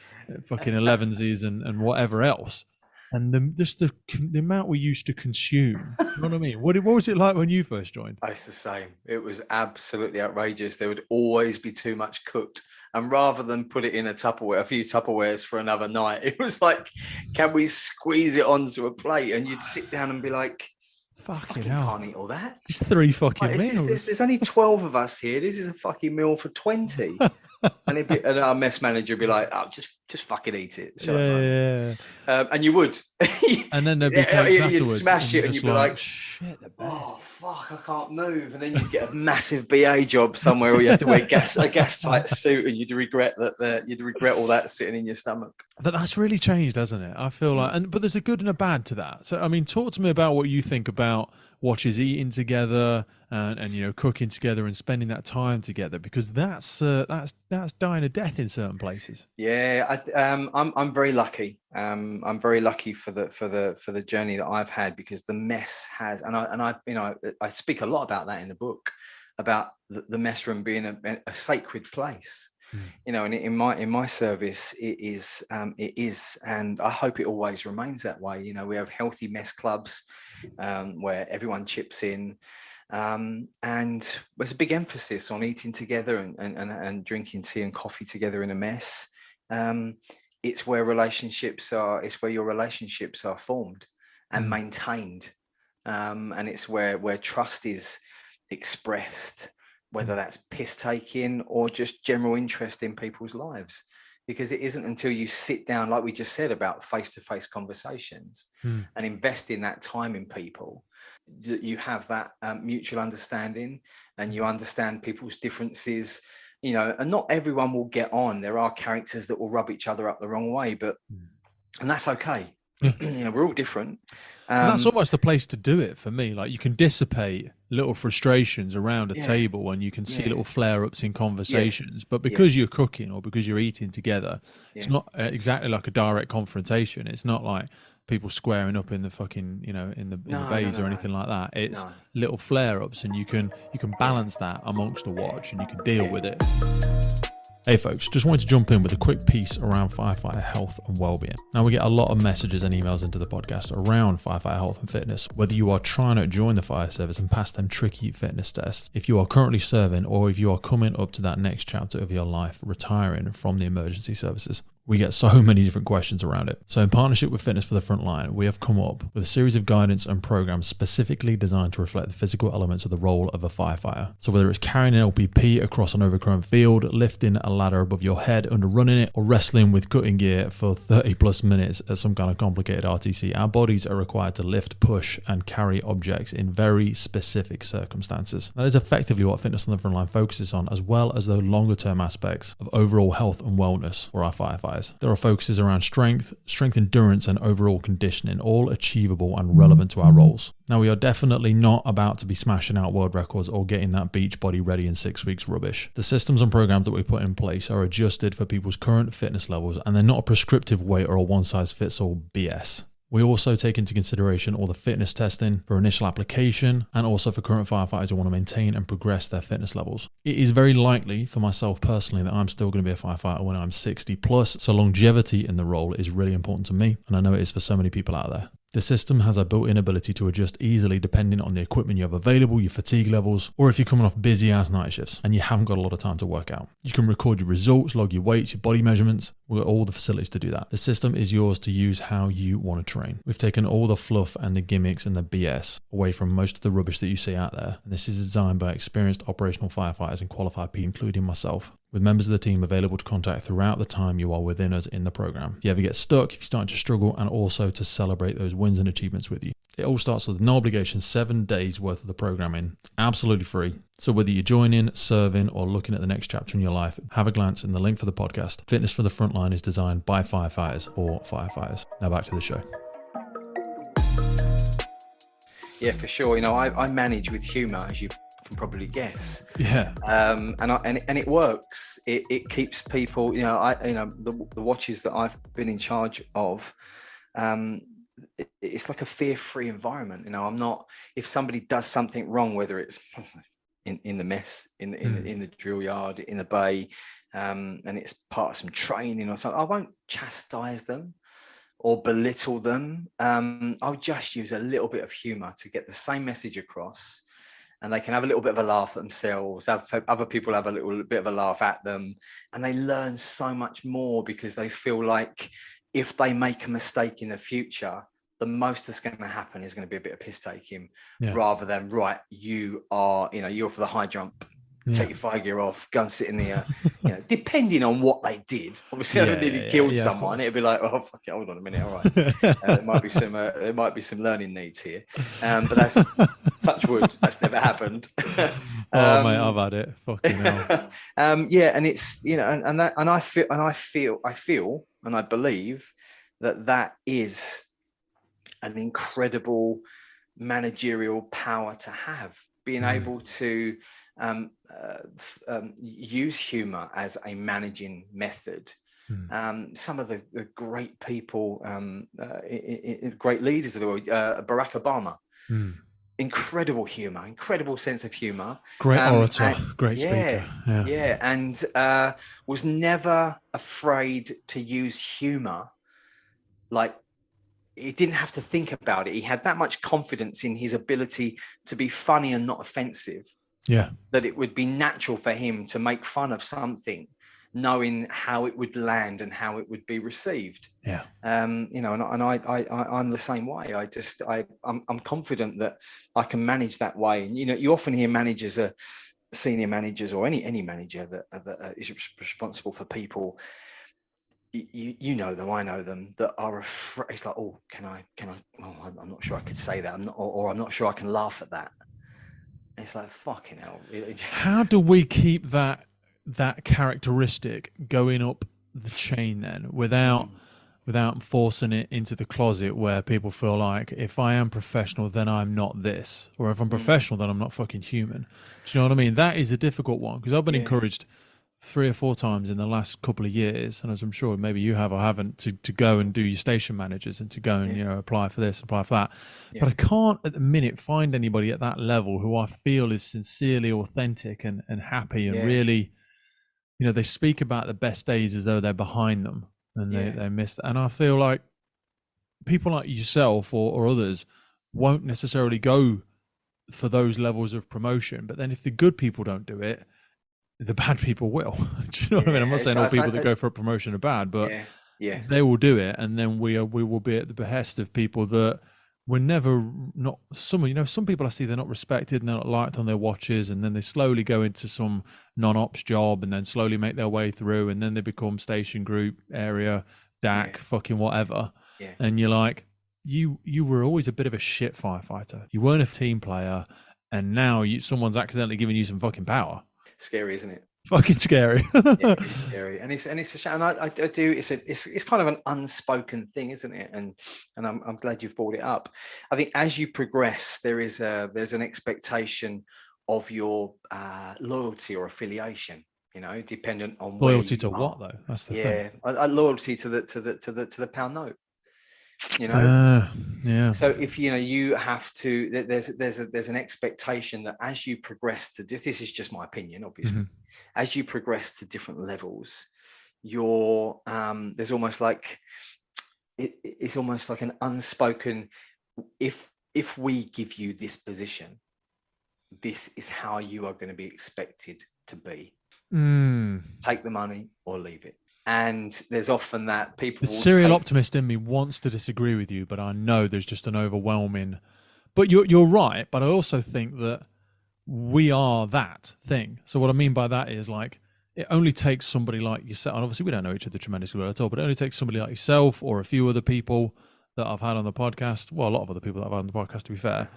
fucking 11sies and whatever else. And the amount we used to consume. You know what I mean? What was it like when you first joined? It's the same. It was absolutely outrageous. There would always be too much cooked. And rather than put it in a few Tupperwares for another night, it was like, can we squeeze it onto a plate? And you'd sit down and be like, fucking hell, can't eat all that. It's 3 fucking meals. There's only 12 of us here. This is a fucking meal for 20. And our mess manager would be like, oh, just fucking eat it. And you would. And then there'd be you'd smash it and you'd be like, shit, oh, fuck, I can't move. And then you'd get a massive BA job somewhere where you have to wear a gas-tight suit, and you'd regret all that sitting in your stomach. But that's really changed, hasn't it? I feel like, but there's a good and a bad to that. So, I mean, talk to me about what you think about watches eating together and cooking together and spending that time together, because that's dying a death in certain places. Yeah, I'm very lucky. I'm very lucky for the journey that I've had, because the mess has, and I speak a lot about that in the book, about the mess room being a sacred place. And in my service, it is, and I hope it always remains that way. We have healthy mess clubs where everyone chips in, and there's a big emphasis on eating together and drinking tea and coffee together in a mess. It's where your relationships are formed and maintained, and it's where trust is expressed, whether that's piss taking or just general interest in people's lives. Because it isn't until you sit down, like we just said, about face-to-face conversations and invest in that time in people, that you have that mutual understanding, and you understand people's differences, and not everyone will get on. There are characters that will rub each other up the wrong way, and that's okay. We're all different. And that's almost the place to do it for me. Like, you can dissipate little frustrations around a table, and you can see little flare-ups in conversations. But because you're cooking or because you're eating together, it's not exactly like a direct confrontation. It's not like people squaring up in the fucking, in the bays or anything like that. It's little flare-ups, and you can balance that amongst the watch, and you can deal with it. Hey folks, just wanted to jump in with a quick piece around firefighter health and wellbeing. Now, we get a lot of messages and emails into the podcast around firefighter health and fitness, whether you are trying to join the fire service and pass them tricky fitness tests, if you are currently serving, or if you are coming up to that next chapter of your life, retiring from the emergency services. we get so many different questions around it. So in partnership with Fitness for the Frontline, we have come up with a series of guidance and programs specifically designed to reflect the physical elements of the role of a firefighter. So whether it's carrying an LPP across an overgrown field, lifting a ladder above your head under running it, or wrestling with cutting gear for 30 plus minutes at some kind of complicated RTC, our bodies are required to lift, push, and carry objects in very specific circumstances. That is effectively what Fitness on the Frontline focuses on, as well as the longer term aspects of overall health and wellness for our firefighters. There are focuses around strength, endurance, and overall conditioning, all achievable and relevant to our roles. Now, we are definitely not about to be smashing out world records or getting that beach body ready in 6 weeks rubbish. The systems and programs that we put in place are adjusted for people's current fitness levels, and they're not a prescriptive way or a one-size-fits-all BS. We also take into consideration all the fitness testing for initial application and also for current firefighters who want to maintain and progress their fitness levels. It is very likely for myself personally that I'm still going to be a firefighter when I'm 60 plus, so longevity in the role is really important to me, and I know it is for so many people out there. The system has a built-in ability to adjust easily depending on the equipment you have available, your fatigue levels, or if you're coming off busy-ass night shifts and you haven't got a lot of time to work out. You can record your results, log your weights, your body measurements. We've got all the facilities to do that. The system is yours to use how you want to train. We've taken all the fluff and the gimmicks and the BS away from most of the rubbish that you see out there. And this is designed by experienced operational firefighters and qualified people, including myself, with members of the team available to contact throughout the time you are within us in the program. If you ever get stuck, if you're starting to struggle, and also to celebrate those wins and achievements with you. It all starts with no obligation, 7 days worth of the programming, absolutely free. So whether you're joining, serving, or looking at the next chapter in your life, have a glance in the link for the podcast. Fitness for the Frontline is designed by firefighters for firefighters. Now back to the show. Yeah, for sure. You know, I manage with humor, as you can probably guess. Yeah. And it works. It keeps people, the watches that I've been in charge of, it's like a fear-free environment. You know, I'm not, if somebody does something wrong, whether it's in the mess, in the drill yard, in the bay, and it's part of some training or something, I won't chastise them or belittle them. I'll just use a little bit of humor to get the same message across, and they can have a little bit of a laugh at themselves, have other people have a little bit of a laugh at them, and they learn so much more because they feel like if they make a mistake in the future, the most that's going to happen is going to be a bit of piss taking, rather than, right, you're for the high jump, take your fire gear off, go and sit in the, depending on what they did. Obviously, if they nearly killed someone, it'd be like, oh, fuck it, hold on a minute, all right. There might be some learning needs here, but that's touch wood, that's never happened. Oh mate, I've had it. Fucking hell. And it's, and I feel, and I believe that is an incredible managerial power to have, being able to use humor as a managing method. Some of the great people, great leaders of the world, Barack Obama, incredible humor, incredible sense of humor, great orator, great speaker, and was never afraid to use humor. Like, he didn't have to think about it. He had that much confidence in his ability to be funny and not offensive, that it would be natural for him to make fun of something, knowing how it would land and how it would be received. I'm the same way. I'm confident that I can manage that way. And you often hear managers, senior managers, or any manager that is responsible for people. You know them, I know them, that are afraid. It's like, oh, can I? Oh, I'm not sure I could say that. I'm not sure I can laugh at that. And it's like, fucking hell. How do we keep that characteristic going up the chain then, without forcing it into the closet where people feel like, if I am professional, then I'm not this, or if I'm professional, then I'm not fucking human. Do you know what I mean? That is a difficult one, because I've been encouraged 3 or 4 times in the last couple of years, and as I'm sure maybe you have or haven't, to go and do your station managers and to go and apply for this, apply for that. But I can't at the minute find anybody at that level who I feel is sincerely authentic and happy and really, they speak about the best days as though they're behind them and they miss that. And I feel like people like yourself or others won't necessarily go for those levels of promotion, but then if the good people don't do it, the bad people will. Do you know what I mean? I'm not saying all people that go for a promotion are bad, but yeah, they will do it, and then we will be at the behest of people that were never not some. You know, some people I see they're not respected and they're not liked on their watches, and then they slowly go into some non-ops job, and then slowly make their way through, and then they become station group area DAC, fucking whatever. Yeah. And you're like, you were always a bit of a shit firefighter. You weren't a team player, and now someone's accidentally giving you some fucking power. Scary, isn't it? Fucking scary. Yeah, it's scary, and it's a shame. And I do. It's kind of an unspoken thing, isn't it? And I'm glad you've brought it up. I think as you progress, there's an expectation of your loyalty or affiliation. You know, dependent on loyalty to what though. That's the thing. Loyalty to the pound note. You know, so if you have to, there's an expectation that as you progress to this is just my opinion, obviously, as you progress to different levels, there's almost like it's almost like an unspoken, if we give you this position, this is how you are going to be expected to be. Take the money or leave it. And there's often that people. The serial optimist in me wants to disagree with you, but I know there's just an overwhelming. But you're right. But I also think that we are that thing. So what I mean by that is, like, it only takes somebody like yourself. And obviously, we don't know each other tremendously well at all. But it only takes somebody like yourself or a few other people that I've had on the podcast. Well, a lot of other people that I've had on the podcast, to be fair,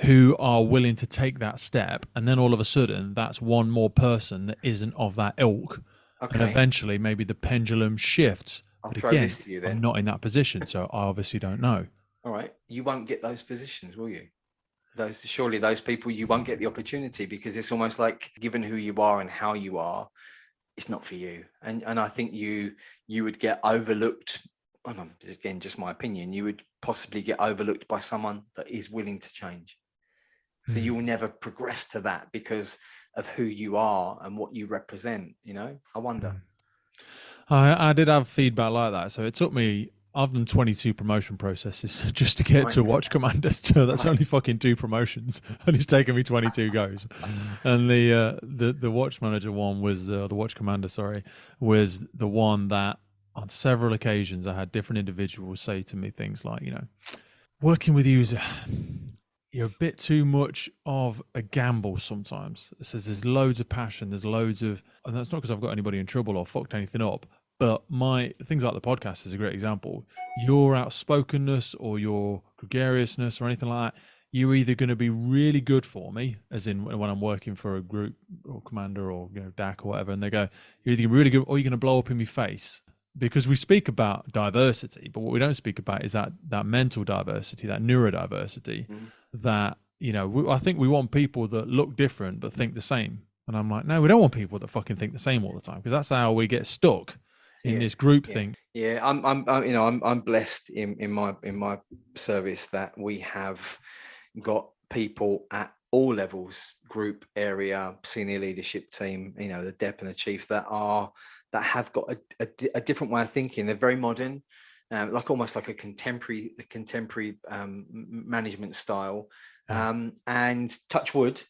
who are willing to take that step. And then all of a sudden, that's one more person that isn't of that ilk. Okay. And eventually, maybe the pendulum shifts. I'll throw this to you then. I'm not in that position, so I obviously don't know. All right. You won't get those positions, will you? Surely those people, you won't get the opportunity, because it's almost like, given who you are and how you are, it's not for you. And I think you would get overlooked. Again, just my opinion. You would possibly get overlooked by someone that is willing to change. So you will never progress to that because of who you are and what you represent, I wonder. I did have feedback like that. So it took me, I've done 22 promotion processes just to get to watch commander. So that's only fucking 2 promotions, and it's taken me 22 goes. And the watch manager one was the watch commander, was the one that on several occasions I had different individuals say to me things like, working with you is you're a bit too much of a gamble sometimes. It says there's loads of passion, there's loads of, and that's not because I've got anybody in trouble or fucked anything up, but my things like the podcast is a great example. Your outspokenness or your gregariousness or anything like that, you're either going to be really good for me, as in when I'm working for a group or commander or DAC or whatever, and they go, you're either really good or you're going to blow up in my face. Because we speak about diversity, but what we don't speak about is that mental diversity, that neurodiversity, that, I think we want people that look different but think the same. And I'm like, no, we don't want people that fucking think the same all the time, because that's how we get stuck in this group thing. Yeah, I'm blessed in my service that we have got people at all levels, group, area, senior leadership team, the DEP and the chief, that have got a different way of thinking. They're very modern, almost like a contemporary management style. And touch wood,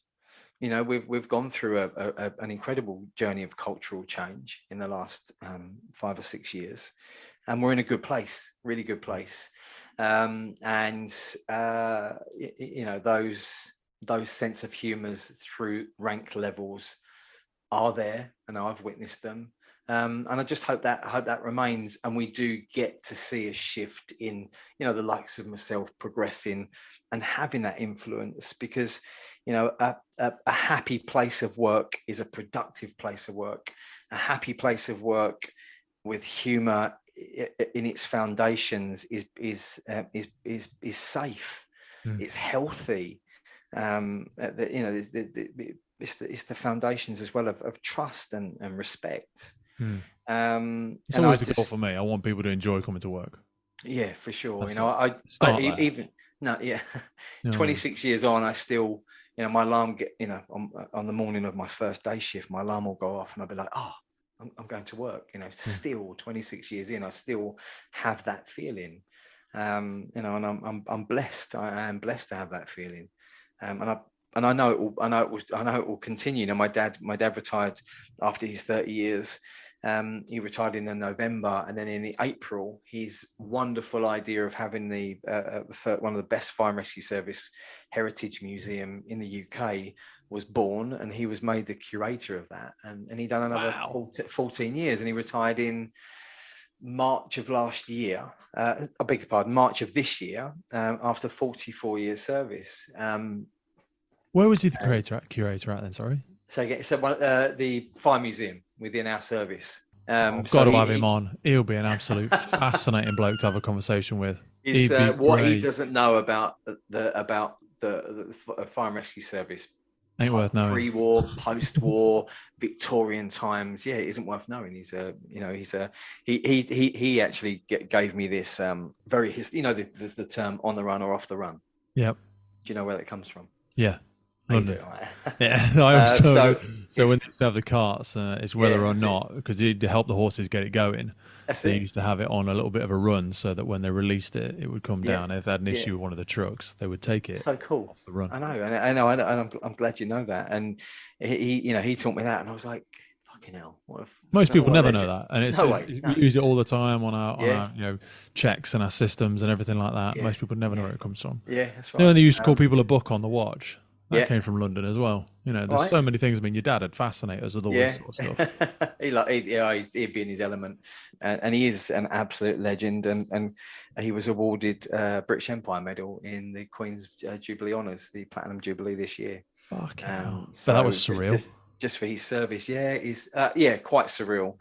we've gone through an incredible journey of cultural change in the last 5 or 6 years, and we're in a good place, really good place. Those sense of humours through rank levels are there, and I've witnessed them. And I just hope that remains, and we do get to see a shift in, the likes of myself progressing and having that influence, because, a happy place of work is a productive place of work. A happy place of work with humour in its foundations is safe. It's healthy. It's the foundations as well of trust and respect. It's always the goal for me. I want people to enjoy coming to work. Yeah, for sure. That's 26 years on, I still, my alarm on the morning of my first day shift, my alarm will go off and I'll be like, oh, I'm going to work. Still 26 years in, I still have that feeling. And I'm blessed. I am blessed to have that feeling. And and I know it will continue. Now, my dad retired after his 30 years. He retired in the November, and then in the April, his wonderful idea of having one of the best fire and rescue service heritage museum in the UK was born, and he was made the curator of that. And he done another 14 years, and he retired in March of last year. I beg your pardon, March of this year, after 44 years service. Where was he the curator at then? Sorry. So the fire museum within our service. I've got to have him on. He'll be an absolute fascinating bloke to have a conversation with. What he doesn't know about the fire and rescue service. Ain't worth knowing. Pre-war, post-war, Victorian times. Yeah, it isn't worth knowing. He actually gave me this the term on the run or off the run. Yep. Do you know where that comes from? Yeah. London. Yeah. So when they used to have the carts, it's whether or not, because to help the horses get it going, they used to have it on a little bit of a run so that when they released it, it would come down. If they had an issue with one of the trucks, they would take it. So cool. Off the run. I know, and I'm glad you know that. And he taught me that, and I was like, fucking hell. Most people never know that, and we use it all the time on our checks and our systems and everything like that. Most people never know where it comes from. Yeah, that's right. You know, they used to call people a book on the watch. That came from London as well. You know, there's so many things. I mean, your dad had fascinate us with all this sort of stuff. He'd be in his element, and he is an absolute legend. And he was awarded British Empire Medal in the Queen's Jubilee Honours, the Platinum Jubilee this year. Fucking hell. So that was surreal. Just for his service, quite surreal.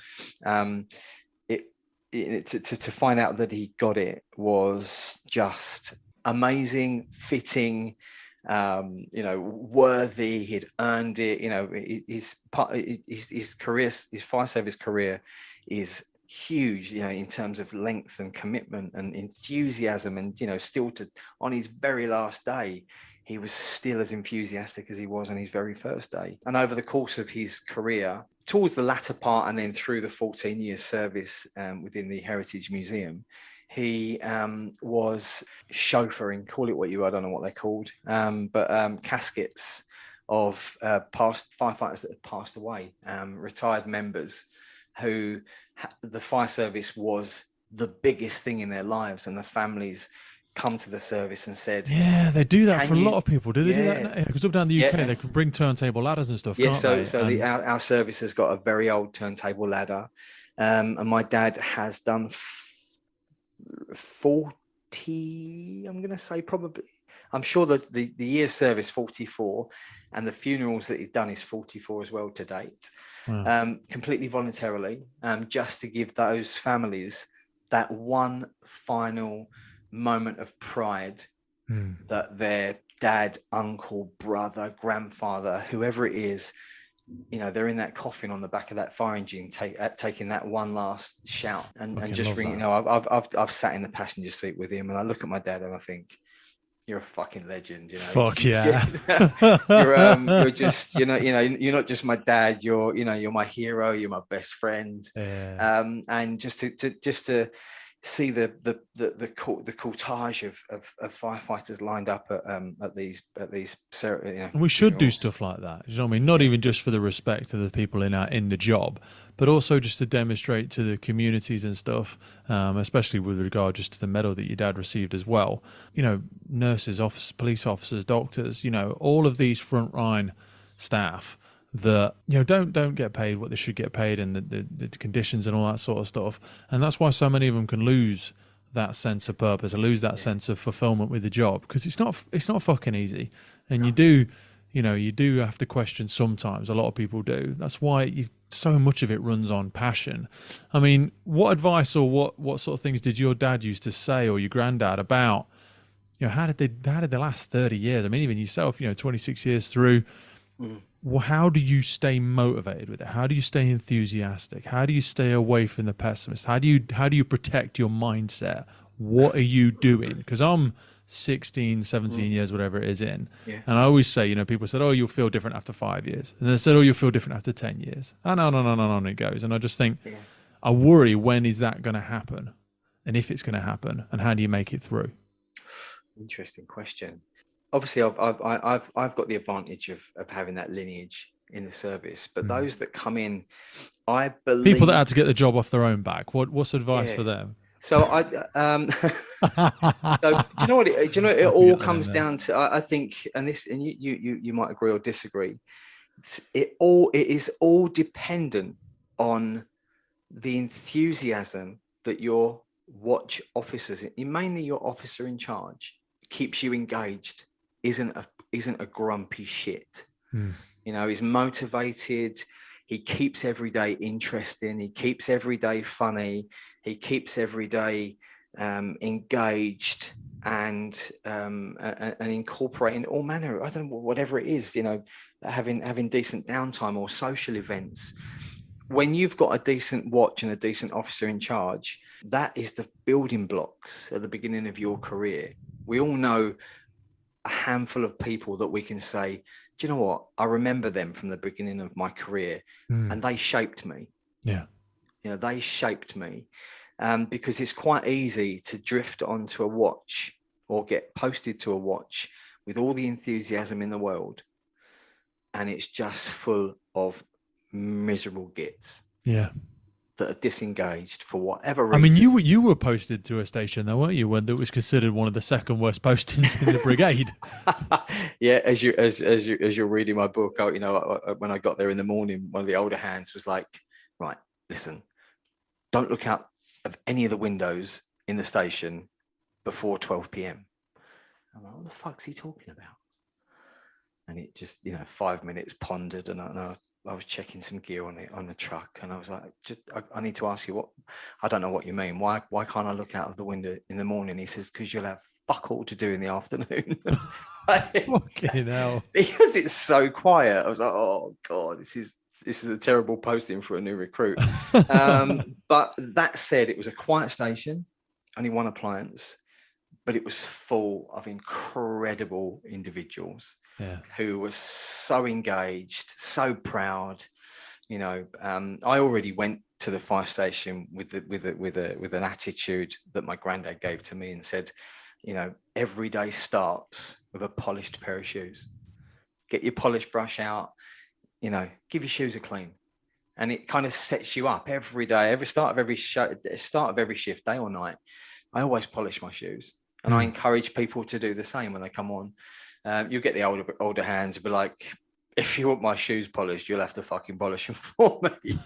To find out that he got it was just amazing, fitting. Worthy. He'd earned it. His career, his fire service career, is huge. In terms of length and commitment and enthusiasm, and still on his very last day, he was still as enthusiastic as he was on his very first day. And over the course of his career, towards the latter part, and then through the 14 years service within the Heritage Museum, he was chauffeuring, call it what you, I don't know what they're called, but caskets of past firefighters that had passed away, retired members who the fire service was the biggest thing in their lives, and the families come to the service and said, they do that for a lot of people. Do they do that? Because up down the UK, they can bring turntable ladders and stuff. Our service has got a very old turntable ladder, and my dad has done 40, I'm going to say probably, I'm sure that the year's service 44, and the funerals that he's done is 44 as well to date. Wow. Completely voluntarily, just to give those families that one final moment of pride that their dad, uncle, brother, grandfather, whoever it is, they're in that coffin on the back of that fire engine, taking that one last shout, and just ringing. I've sat in the passenger seat with him, and I look at my dad and I think, you're a fucking legend. Fuck yeah. You're just, you're not just my dad. You're my hero. You're my best friend. Yeah. And just to see the cortege of firefighters lined up at these we should do stuff like that. You know what I mean? Not even just for the respect of the people in the job, but also just to demonstrate to the communities and stuff, especially with regard just to the medal that your dad received as well. Nurses, police officers, doctors, all of these frontline staff that don't get paid what they should get paid, and the conditions and all that sort of stuff, and that's why so many of them can lose that sense of purpose, or lose that sense of fulfillment with the job, because it's not fucking easy, and you do have to question sometimes. A lot of people do. That's why so much of it runs on passion. I mean, what advice or what sort of things did your dad used to say, or your granddad, about how did they last 30 years? I mean, even yourself, 26 years through. Well, how do you stay motivated with it? How do you stay enthusiastic? How do you stay away from the pessimist? How do you protect your mindset? What are you doing? Because I'm 16, 17 years, whatever it is in. Yeah. And I always say, people said, oh, you'll feel different after 5 years. And they said, oh, you'll feel different after 10 years. Oh, no, and it goes. And I just think, I worry, when is that going to happen? And if it's going to happen, and how do you make it through? Interesting question. obviously I've got the advantage of having that lineage in the service, but those that come in, I believe people that had to get the job off their own back. What's advice for yeah. them? So so do you know what? Do you know it Have to all get that in comes there. down to? I think, and this, and you might agree or disagree. It is all dependent on the enthusiasm that your watch officers, mainly your officer in charge, keeps you engaged. Isn't a grumpy shit. You know, he's motivated. He keeps every day interesting. He keeps every day funny. He keeps every day engaged and incorporating all manner. I don't know, whatever it is. You know, having decent downtime or social events. When you've got a decent watch and a decent officer in charge, that is the building blocks at the beginning of your career. We all know a handful of people that we can say, do you know what? I remember them from the beginning of my career and they shaped me. Yeah. You know, they shaped me because it's quite easy to drift onto a watch or get posted to a watch with all the enthusiasm in the world. And it's just full of miserable gits. Yeah. That are disengaged for whatever reason. I mean, you were posted to a station, though, weren't you? When it was considered one of the second worst postings in the brigade. Yeah, as you're reading my book, you know, when I got there in the morning, one of the older hands was like, "Right, listen, don't look out of any of the windows in the station before 12 p.m." I'm like, "What the fuck's he talking about?" And it just, you know, 5 minutes pondered, and I was checking some gear on the truck, and I was like, I need to ask you what, I don't know what you mean. Why can't I look out of the window in the morning? He says, because you'll have fuck all to do in the afternoon. Fucking hell. Because it's so quiet. I was like, oh God, this is a terrible posting for a new recruit. But that said, it was a quiet station, only one appliance, but it was full of incredible individuals who were so engaged, so proud. You know, I already went to the fire station with an attitude that my granddad gave to me and said, you know, every day starts with a polished pair of shoes. Get your polish brush out, you know, give your shoes a clean. And it kind of sets you up every day, start of every shift, day or night. I always polish my shoes. And I encourage people to do the same when they come on. You get the older hands and be like, if you want my shoes polished, you'll have to fucking polish them for me.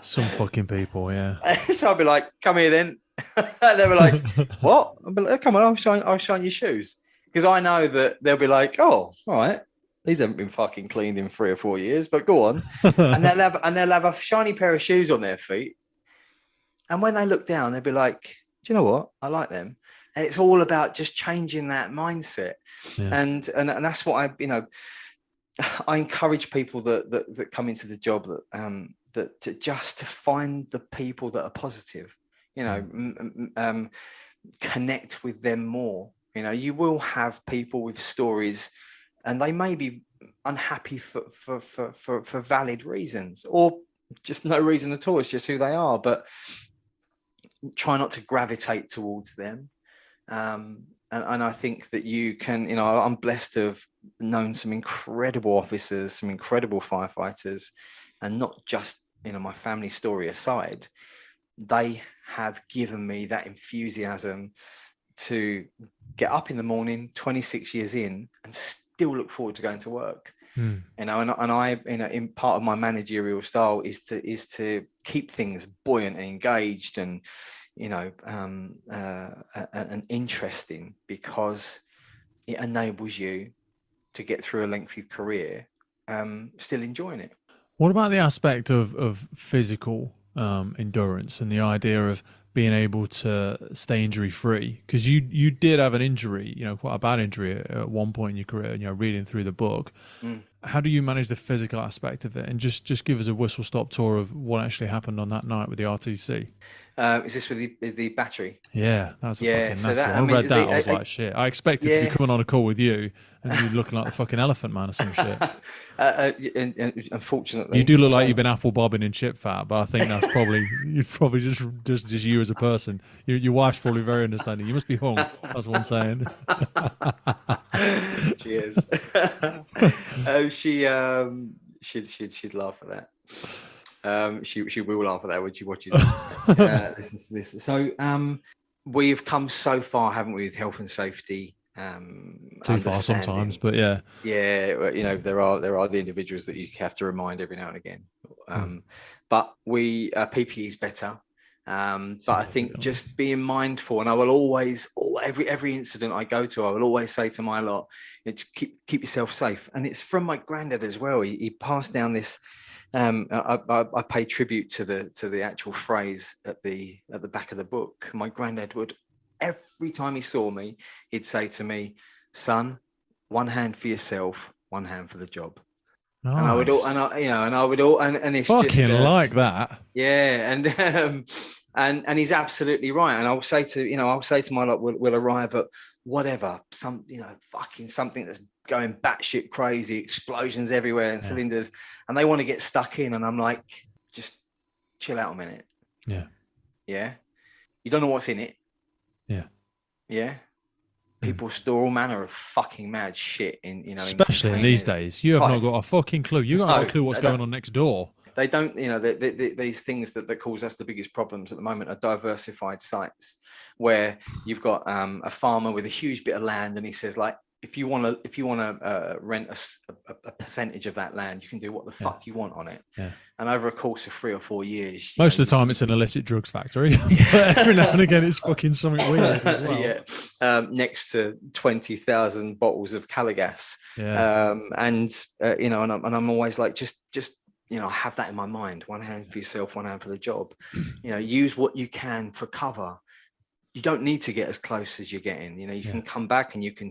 Some fucking people, yeah. So I'll be like, come here then. And they'll be like, what? I'll be like, come on, I'll shine your shoes. Because I know that they'll be like, oh, all right. These haven't been fucking cleaned in 3 or 4 years, but go on. and they'll have a shiny pair of shoes on their feet. And when they look down, they'll be like, do you know what? I like them. And it's all about just changing that mindset. Yeah. And that's what I encourage people that come into the job that to find the people that are positive, you know, connect with them more. You know, you will have people with stories and they may be unhappy for valid reasons or just no reason at all. It's just who they are, but try not to gravitate towards them. And I think that you can, you know, I'm blessed to have known some incredible officers, some incredible firefighters, and not just, you know, my family story aside, they have given me that enthusiasm to get up in the morning, 26 years in, and still look forward to going to work. You know, and I, you know, in part of my managerial style is to keep things buoyant and engaged and, you know, and interesting, because it enables you to get through a lengthy career, still enjoying it. What about the aspect of physical endurance and the idea of being able to stay injury free? Because you did have an injury, you know, quite a bad injury at one point in your career, you know, reading through the book. How do you manage the physical aspect of it? And just give us a whistle stop tour of what actually happened on that night with the RTC. Is this with the battery? Yeah, that was a Yeah. fucking So nasty that, one. I I mean, read that, I was like, shit. I expected to be yeah. coming on a call with you and you looking like the fucking Elephant Man or some shit. And You unfortunately, do look I like you've don't. been apple bobbing in chip fat, but I think that's probably just you as a person. Your wife's probably very understanding. You must be hung. That's what I'm saying. Cheers. She she'd laugh at that. She will laugh at that when she watches this. Listens to this. So we've come so far, haven't we, with health and safety? Too far sometimes, but yeah. Yeah, you know, there are the individuals that you have to remind every now and again. But PPE is better. But I think just being mindful, and I will always, every incident I go to, I will always say to my lot, it's keep yourself safe. And it's from my granddad as well. He passed down this. I pay tribute to the actual phrase at the back of the book. My granddad would, every time he saw me, he'd say to me, "Son, one hand for yourself, one hand for the job." Nice. And I would all, and I, you know, and I would all, and it's fucking just like that. Yeah, and he's absolutely right. And I'll say to my lot, we'll arrive at whatever, fucking something that's going batshit crazy, explosions everywhere and cylinders, and they want to get stuck in, and I'm like, just chill out a minute. Yeah, you don't know what's in it. Yeah. People store all manner of fucking mad shit especially in these days. You have not got a fucking clue. You got no clue what's going on next door. They don't, these things that cause us the biggest problems at the moment are diversified sites where you've got a farmer with a huge bit of land, and he says, like, if you want to rent a percentage of that land, you can do what the fuck you want on it. And over a course of 3 or 4 years, most of the time it's an illicit drugs factory. But every now and again it's fucking something weird as well. Next to 20,000 bottles of Caligas. And I'm always like, just have that in my mind. One hand for yourself, one hand for the job. Use what you can for cover. You don't need to get as close as you're getting. You can come back and you can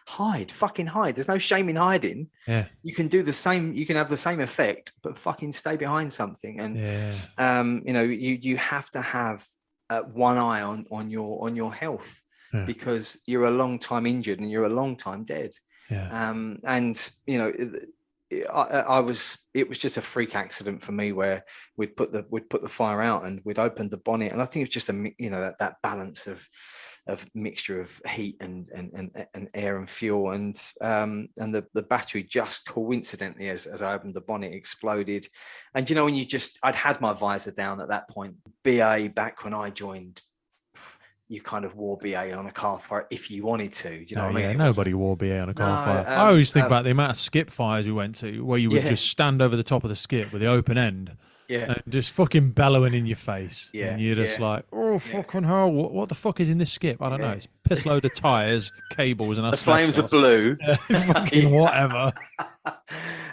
hide, fucking hide. There's no shame in hiding. You can do the same. You can have the same effect, but fucking stay behind something. And you have to have one eye on your health, because you're a long time injured and you're a long time dead. It was just a freak accident for me where we'd put the fire out and we'd opened the bonnet, and I think it was just that balance of mixture of heat and air and fuel, and the battery just coincidentally as I opened the bonnet exploded. And when I'd had my visor down at that point. BA, back when I joined, you kind of wore BA on a car fire if you wanted to. Do you know what I mean? Nobody wore BA on a car fire. I always think about the amount of skip fires we went to where you would just stand over the top of the skip with the open end and just fucking bellowing in your face. And you're just like, oh, fucking hell, what the fuck is in this skip? I don't know. It's a piss load of tyres, cables, and asbestos. The flames are blue. Fucking whatever.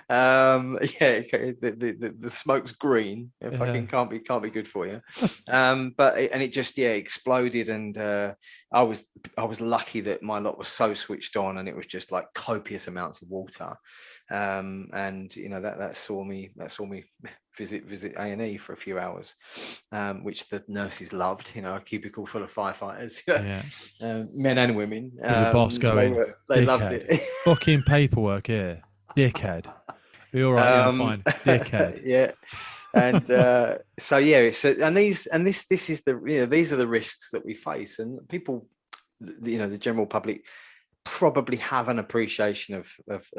The smoke's green. It fucking can't be good for you. But it just exploded, and I was lucky that my lot was so switched on, and it was just like copious amounts of water. And that saw me visit A&E for a few hours, which the nurses loved. A cubicle full of firefighters, men and women. The boss going, they loved it. Fucking paperwork here, dickhead. Be all right, fine, dickhead. And this is these are the risks that we face, and people, the general public probably have an appreciation of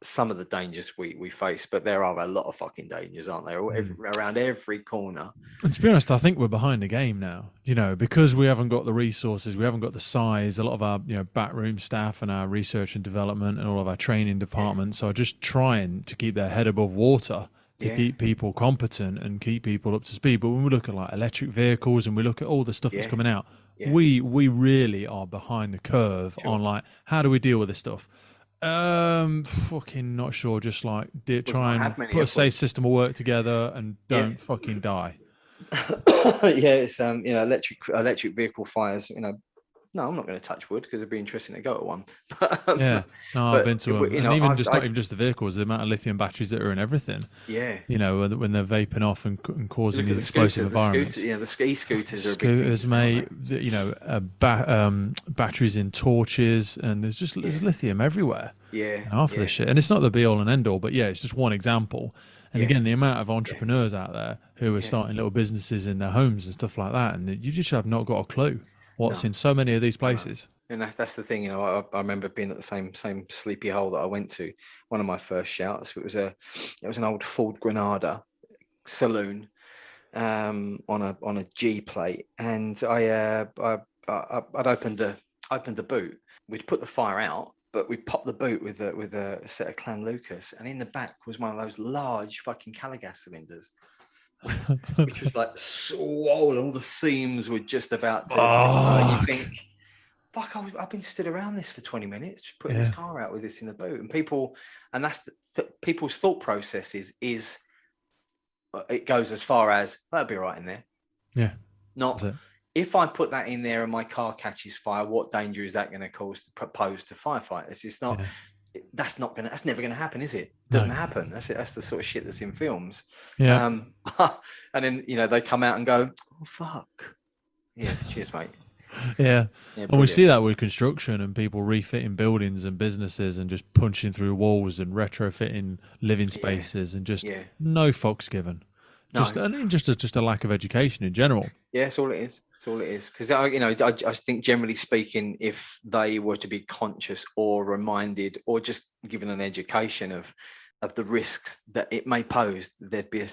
some of the dangers we face, but there are a lot of fucking dangers, aren't there? Around every corner. And to be honest, I think we're behind the game now, because we haven't got the resources, we haven't got the size. A lot of our, backroom staff and our research and development and all of our training departments are just trying to keep their head above water to keep people competent and keep people up to speed. But when we look at like electric vehicles and we look at all the stuff that's coming out, we really are behind the curve on like, how do we deal with this stuff? Fucking not sure. Just like try and put a safe system of work together and don't fucking die. It's electric vehicle fires. No, I'm not going to touch wood because it'd be interesting to go at one. Yeah, no, I've But been to them, you and know, even just not even just the vehicles, the amount of lithium batteries that are in everything. yeah. You know, when they're vaping off and causing Look at these explosive the scooter. environments. Yeah, the ski scooters are a big thing Scooters, just now, aren't mate. You know, batteries in torches, and they? there's lithium everywhere. Yeah, And half of yeah, this shit, and it's not the be all and end all, but yeah, it's just one example. And yeah, again, the amount of yeah, entrepreneurs out there who are yeah. starting little businesses in their homes and stuff like that, and you just have not got a clue what's No, in so many of these I know. places. And that's the thing, you know. I remember being at the same sleepy hole that I went to. One of my first shouts. It was an old Ford Granada saloon, on a G plate, and I'd opened the boot. We'd put the fire out, but we popped the boot with a set of Clan Lucas, and in the back was one of those large fucking Caligas cylinders, which was like swollen. All the seams were just about to and you Fuck. think, fuck, I've been stood around this for 20 minutes putting this Yeah, car out with this in the boot, and people, and that's people's thought process is it goes as far as that'll be right in there. yeah, Not that's it. if I put that in there and my car catches fire, what danger is that going to pose to firefighters? It's not. Yeah, That's never gonna happen, is it? no, Doesn't happen. That's it. That's the sort of shit that's in films. yeah, And then they come out and go, oh fuck, yeah, cheers, mate. yeah. Yeah, And we see brilliant. that with construction and people refitting buildings and businesses and just punching through walls and retrofitting living Yeah, spaces and just yeah. no fucks given. Just No, and just a lack of education in general. yeah, that's all it is. That's all it is. Because I think generally speaking, if they were to be conscious or reminded or just given an education of the risks that it may pose, there'd be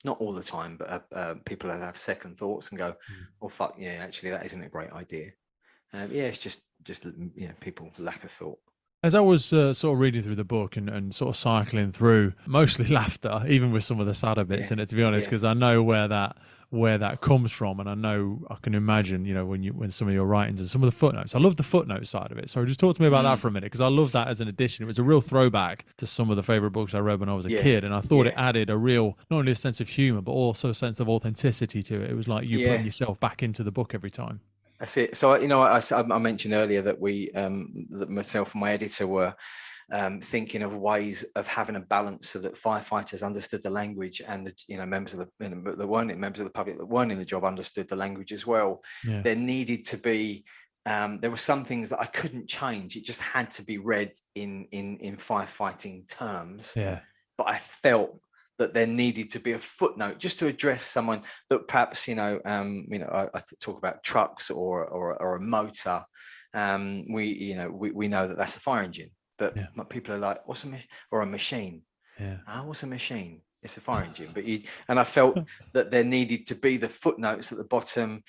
not all the time, but people that have second thoughts and go, "Well, fuck, yeah, actually, that isn't a great idea." Yeah, it's just people lack of thought. As I was sort of reading through the book and sort of cycling through, mostly laughter, even with some of the sadder bits Yeah, in it, to be honest, yeah, because I know where that comes from, and I can imagine, when some of your writings and some of the footnotes. I love the footnote side of it. So just talk to me about that for a minute, because I love that as an addition. It was a real throwback to some of the favorite books I read when I was a yeah, kid, and I thought it yeah, added a real, not only a sense of humor, but also a sense of authenticity to it. It was like you putting yeah. yourself back into the book every time. That's it. So I mentioned earlier that that myself and my editor were thinking of ways of having a balance so that firefighters understood the language, and the members of that weren't members of the public that weren't in the job understood the language as well. Yeah, There needed to be there were some things that I couldn't change. It just had to be read in firefighting terms. yeah, But I felt that there needed to be a footnote just to address someone that perhaps I talk about trucks or a motor. We know that that's a fire engine, but yeah, people are like, what's or a machine? yeah. What's a machine? It's a fire engine. And I felt that there needed to be the footnotes at the bottom.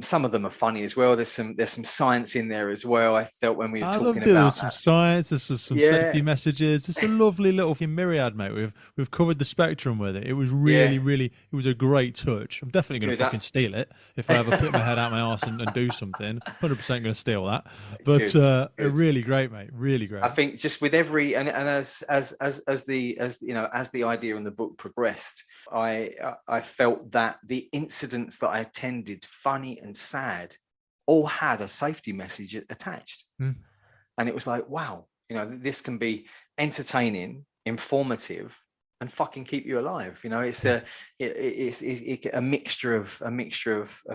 Some of them are funny as well. There's some science in there as well. I felt when we were I love talking it. There's about some science. There's some yeah, safety messages. It's a lovely little myriad, mate. We've covered the spectrum with it. It was yeah, really. It was a great touch. I'm definitely going to good. fucking steal it if I ever put my head out my arse and do something. 100% going to steal that. But Good, good. really great, mate. Really I great. think just with every and as the idea in the book progressed, I felt that the incidents that I attended, funny and sad, all had a safety message attached, Mm. and it was like, wow, this can be entertaining, informative, and fucking keep you alive. It's a mixture of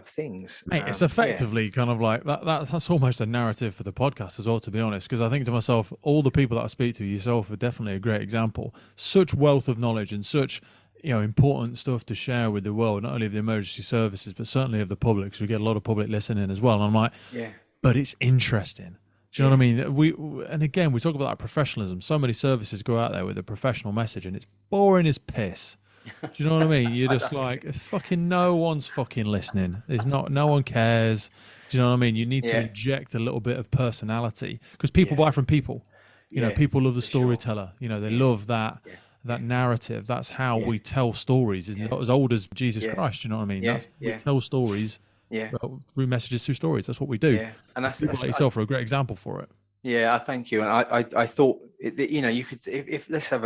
things. Mate, it's Yeah, effectively kind of like that's almost a narrative for the podcast as well, to be honest. Because I think to myself, all the people that I speak to, yourself are definitely a great example. Such wealth of knowledge and such important stuff to share with the world, not only of the emergency services, but certainly of the public. Because we get a lot of public listening as well. And I'm like, yeah, but it's interesting. Do you know yeah, what I mean? And again, we talk about that professionalism. So many services go out there with a professional message, and it's boring as piss. Do you know what I mean? You're just like, fucking no one's fucking listening. No one cares. Do you know what I mean? You need to yeah, inject a little bit of personality, because people yeah, buy from people. yeah, People love the for sure. storyteller. They Yeah, love that yeah, that yeah, narrative. That's how yeah, we tell stories. It's yeah, not as old as Jesus yeah, Christ. Do you know what I mean? yeah, We yeah, tell stories yeah, through messages, through stories. That's what we do. yeah. And People like yourself are a great example for it. yeah, I thank you. And I thought, you could, if let's have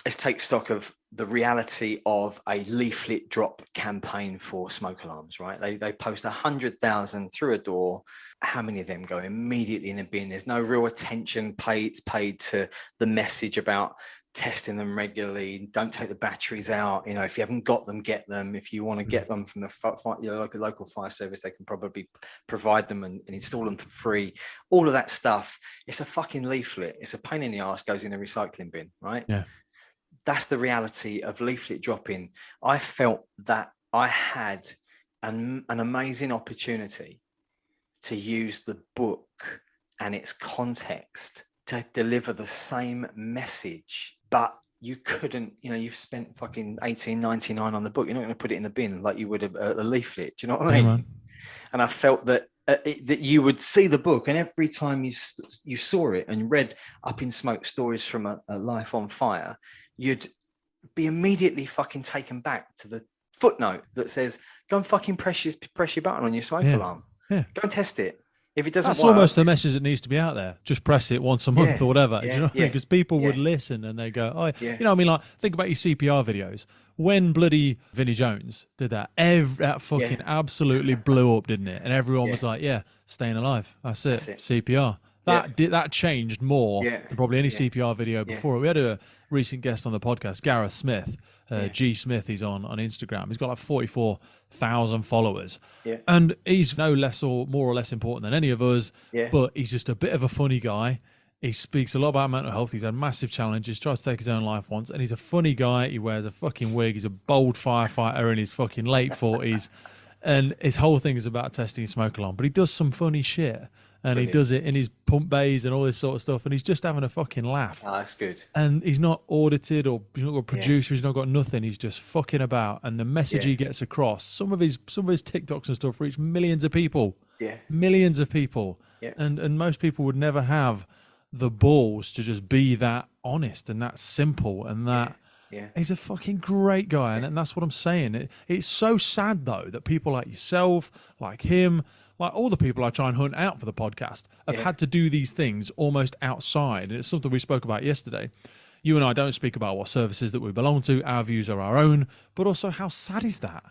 let's take stock of the reality of a leaflet drop campaign for smoke alarms, right? They post 100,000 through a door. How many of them go immediately in a bin? There's no real attention paid to the message about testing them regularly. Don't take the batteries out. You know, if you haven't got them, get them. If you want to get them from the local fire service, they can probably provide them and install them for free. All of that stuff. It's a fucking leaflet. It's a pain in the arse, goes in a recycling bin, right? Yeah. That's the reality of leaflet dropping. I felt that I had an amazing opportunity to use the book and its context to deliver the same message, but you couldn't, you know, you've spent fucking $18.99 on the book. You're not going to put it in the bin like you would a leaflet. Do you know what I mean? Man. And I felt that that you would see the book, and every time you saw it and read Up in Smoke Stories from a Life on Fire, you'd be immediately fucking taken back to the footnote that says, go and fucking press your button on your smoke alarm. Yeah. Go and test it. If it doesn't That's work, almost the message that needs to be out there. Just press it once a month or whatever. Do you know what I mean? Because people would listen and they go, oh, you know what I mean? Like, think about your CPR videos. When bloody Vinnie Jones did that, that fucking absolutely blew up, didn't it? And everyone was like, yeah, staying alive. That's it. CPR. That changed more than probably any CPR video before. We had a recent guest on the podcast, Gareth Smith, G Smith. He's on Instagram. He's got like 44,000 followers, and he's no less or more or less important than any of us. But he's just a bit of a funny guy. He speaks a lot about mental health. He's had massive challenges, tries to take his own life once, and he's a funny guy. He wears a fucking wig. He's a bold firefighter in his fucking late 40s, and his whole thing is about testing his smoke alarm. But he does some funny shit. And he does it in his pump bays and all this sort of stuff. And he's just having a fucking laugh. Oh, that's good. And he's not audited or he's not got a producer. He's not got nothing. He's just fucking about. And the message he gets across, some of his TikToks and stuff reach millions of people. Yeah. Millions of people. Yeah. And most people would never have the balls to just be that honest and that simple and that. Yeah. He's a fucking great guy. And that's what I'm saying. It's so sad, though, that people like yourself, like him, like all the people I try and hunt out for the podcast have had to do these things almost outside. And it's something we spoke about yesterday. You and I don't speak about what services that we belong to. Our views are our own. But also, how sad is that?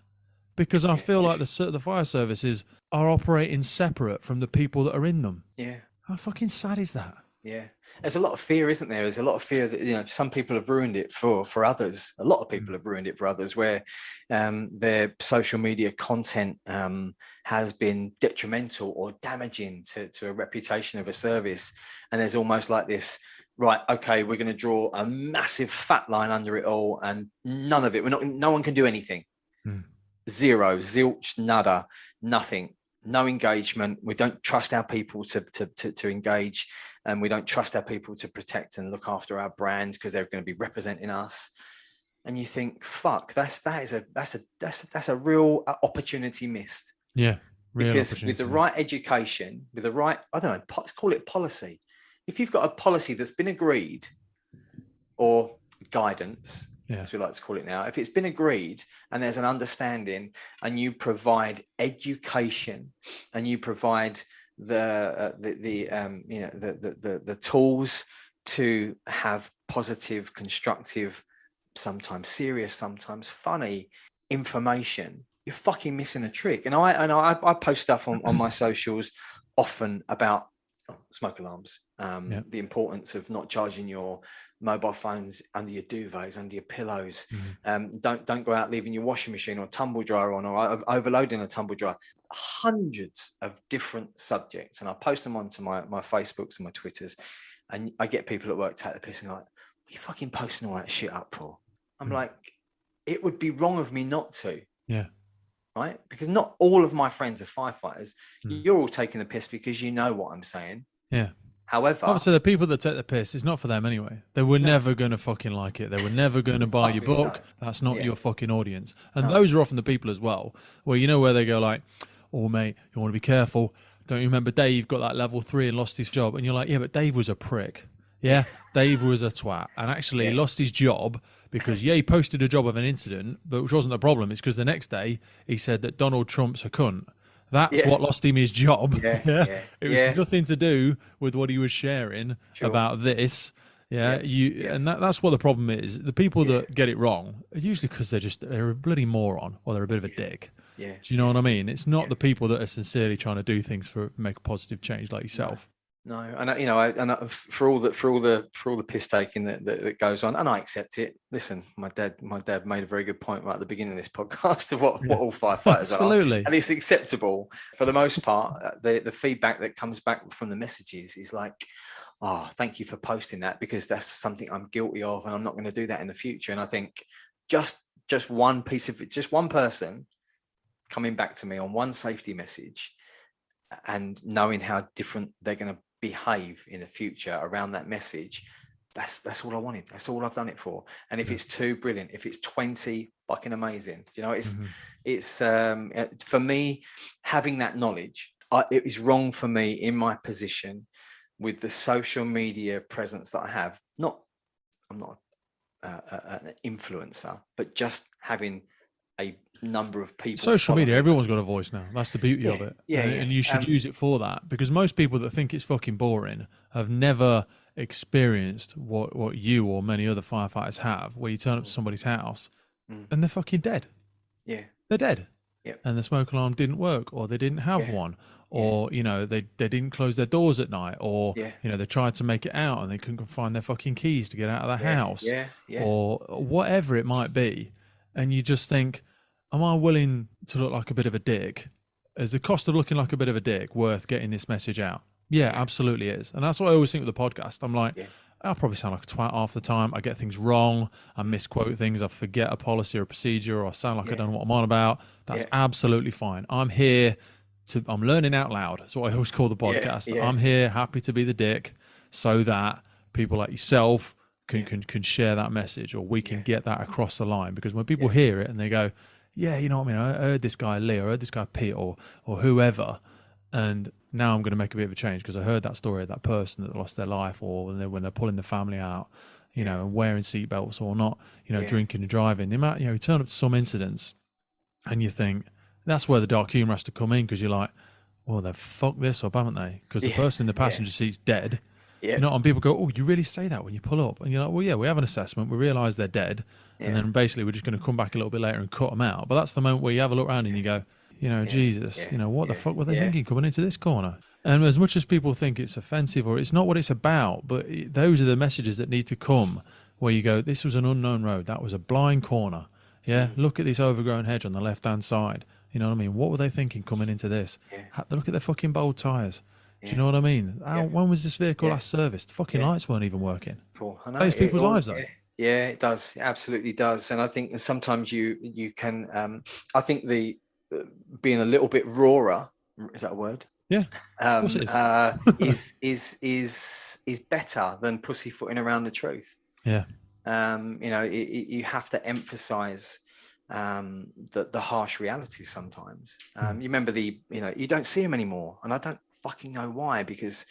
Because I feel like the fire services are operating separate from the people that are in them. Yeah. How fucking sad is that? Yeah. There's a lot of fear, isn't there? There's a lot of fear that, you know, some people have ruined it for others. A lot of people have ruined it for others, where their social media content has been detrimental or damaging to a reputation of a service. And there's almost like this, right, okay, we're going to draw a massive fat line under it all, and none of it. No one can do anything. Zero, zilch, nada, nothing. No engagement. We don't trust our people to engage, and we don't trust our people to protect and look after our brand because they're going to be representing us. And you think, fuck, that's a real opportunity missed. Yeah, because with the right education, with the right, I don't know, let's call it policy. If you've got a policy that's been agreed, or guidance, as we like to call it now, if it's been agreed and there's an understanding, and you provide education and you provide the tools to have positive, constructive, sometimes serious, sometimes funny information, you're fucking missing a trick. And I post stuff on my socials often about smoke alarms, the importance of not charging your mobile phones under your duvets, under your pillows. Don't go out leaving your washing machine or tumble dryer on, or overloading a tumble dryer. Hundreds of different subjects, and I post them onto my Facebooks and my Twitters, and I get people at work take the piss and like, what are you fucking posting all that shit up for? I'm like, it would be wrong of me not to. Yeah. Right? Because not all of my friends are firefighters. You're all taking the piss because you know what I'm saying. Yeah. However, obviously the people that take the piss, it's not for them anyway. They were never going to fucking like it. They were never going to buy your book. That's not your fucking audience. And those are often the people as well, where you know where they go like, oh mate, you want to be careful. Don't you remember Dave got that level 3 and lost his job? And you're like, yeah, but Dave was a prick. Yeah, Dave was a twat, and actually lost his job because he posted a job of an incident, but which wasn't the problem. It's because the next day he said that Donald Trump's a cunt. That's what lost him his job. It was nothing to do with what he was sharing about this. Yeah, and that's what the problem is. The people that get it wrong are usually because they're a bloody moron or they're a bit of a dick. Yeah. Do you know what I mean? It's not the people that are sincerely trying to do things for make a positive change like yourself. No, and for all the piss taking that goes on, and I accept it. Listen, my dad made a very good point right at the beginning of this podcast of what all firefighters are, and it's acceptable for the most part. The feedback that comes back from the messages is like, "Oh, thank you for posting that because that's something I'm guilty of, and I'm not going to do that in the future." And I think just one piece of it, just one person coming back to me on one safety message, and knowing how different they're going to behave in the future around that message, that's all I wanted. That's all I've done it for. And if it's 2, brilliant. If it's 20, fucking amazing. You know, it's for me, having that knowledge, it was wrong for me in my position with the social media presence that I have. I'm not an influencer, but just having a number of people. Social media, everyone's got a voice now. That's the beauty of it. And you should use it for that, because most people that think it's fucking boring have never experienced what you or many other firefighters have, where you turn up to somebody's house and they're fucking dead. Yeah. They're dead. Yep. And the smoke alarm didn't work, or they didn't have one, or they didn't close their doors at night, or they tried to make it out and they couldn't find their fucking keys to get out of the house, or whatever it might be. And you just think, am I willing to look like a bit of a dick? Is the cost of looking like a bit of a dick worth getting this message out? Yeah, absolutely is. And that's what I always think with the podcast. I'm like, I'll probably sound like a twat half the time. I get things wrong. I misquote things. I forget a policy or a procedure, or I sound like I don't know what I'm on about. That's absolutely fine. I'm here I'm learning out loud. That's what I always call the podcast. I'm here happy to be the dick so that people like yourself can share that message, or we can get that across the line. Because when people hear it and they go, yeah, you know what I mean, I heard this guy Lee, or I heard this guy Pete, or whoever, and now I'm going to make a bit of a change because I heard that story of that person that lost their life, or when they're pulling the family out, and wearing seatbelts or not, drinking and driving. The amount, you turn up to some incidents and you think, that's where the dark humor has to come in, because you're like, well, they've fucked this up, haven't they? Because the person in the passenger seat's dead. And people go, oh, you really say that when you pull up? And you're like, well, yeah, we have an assessment. We realise they're dead. And then basically we're just going to come back a little bit later and cut them out. But that's the moment where you have a look around and you go, Jesus, what the fuck were they thinking coming into this corner? And as much as people think it's offensive or it's not what it's about, but those are the messages that need to come, where you go, this was an unknown road. That was a blind corner. Yeah, look at this overgrown hedge on the left-hand side. You know what I mean? What were they thinking coming into this? Look at their fucking bold tyres. Do you know what I mean? When was this vehicle last serviced? The fucking lights weren't even working. Cool. I know. Saves people's lives, though. Yeah, it does. It absolutely does. And I think sometimes you can. I think the being a little bit rawer, is that a word? Yeah. Of course it is better than pussyfooting around the truth. Yeah. You have to emphasize the harsh realities sometimes. You remember you don't see them anymore, and I don't fucking know why, because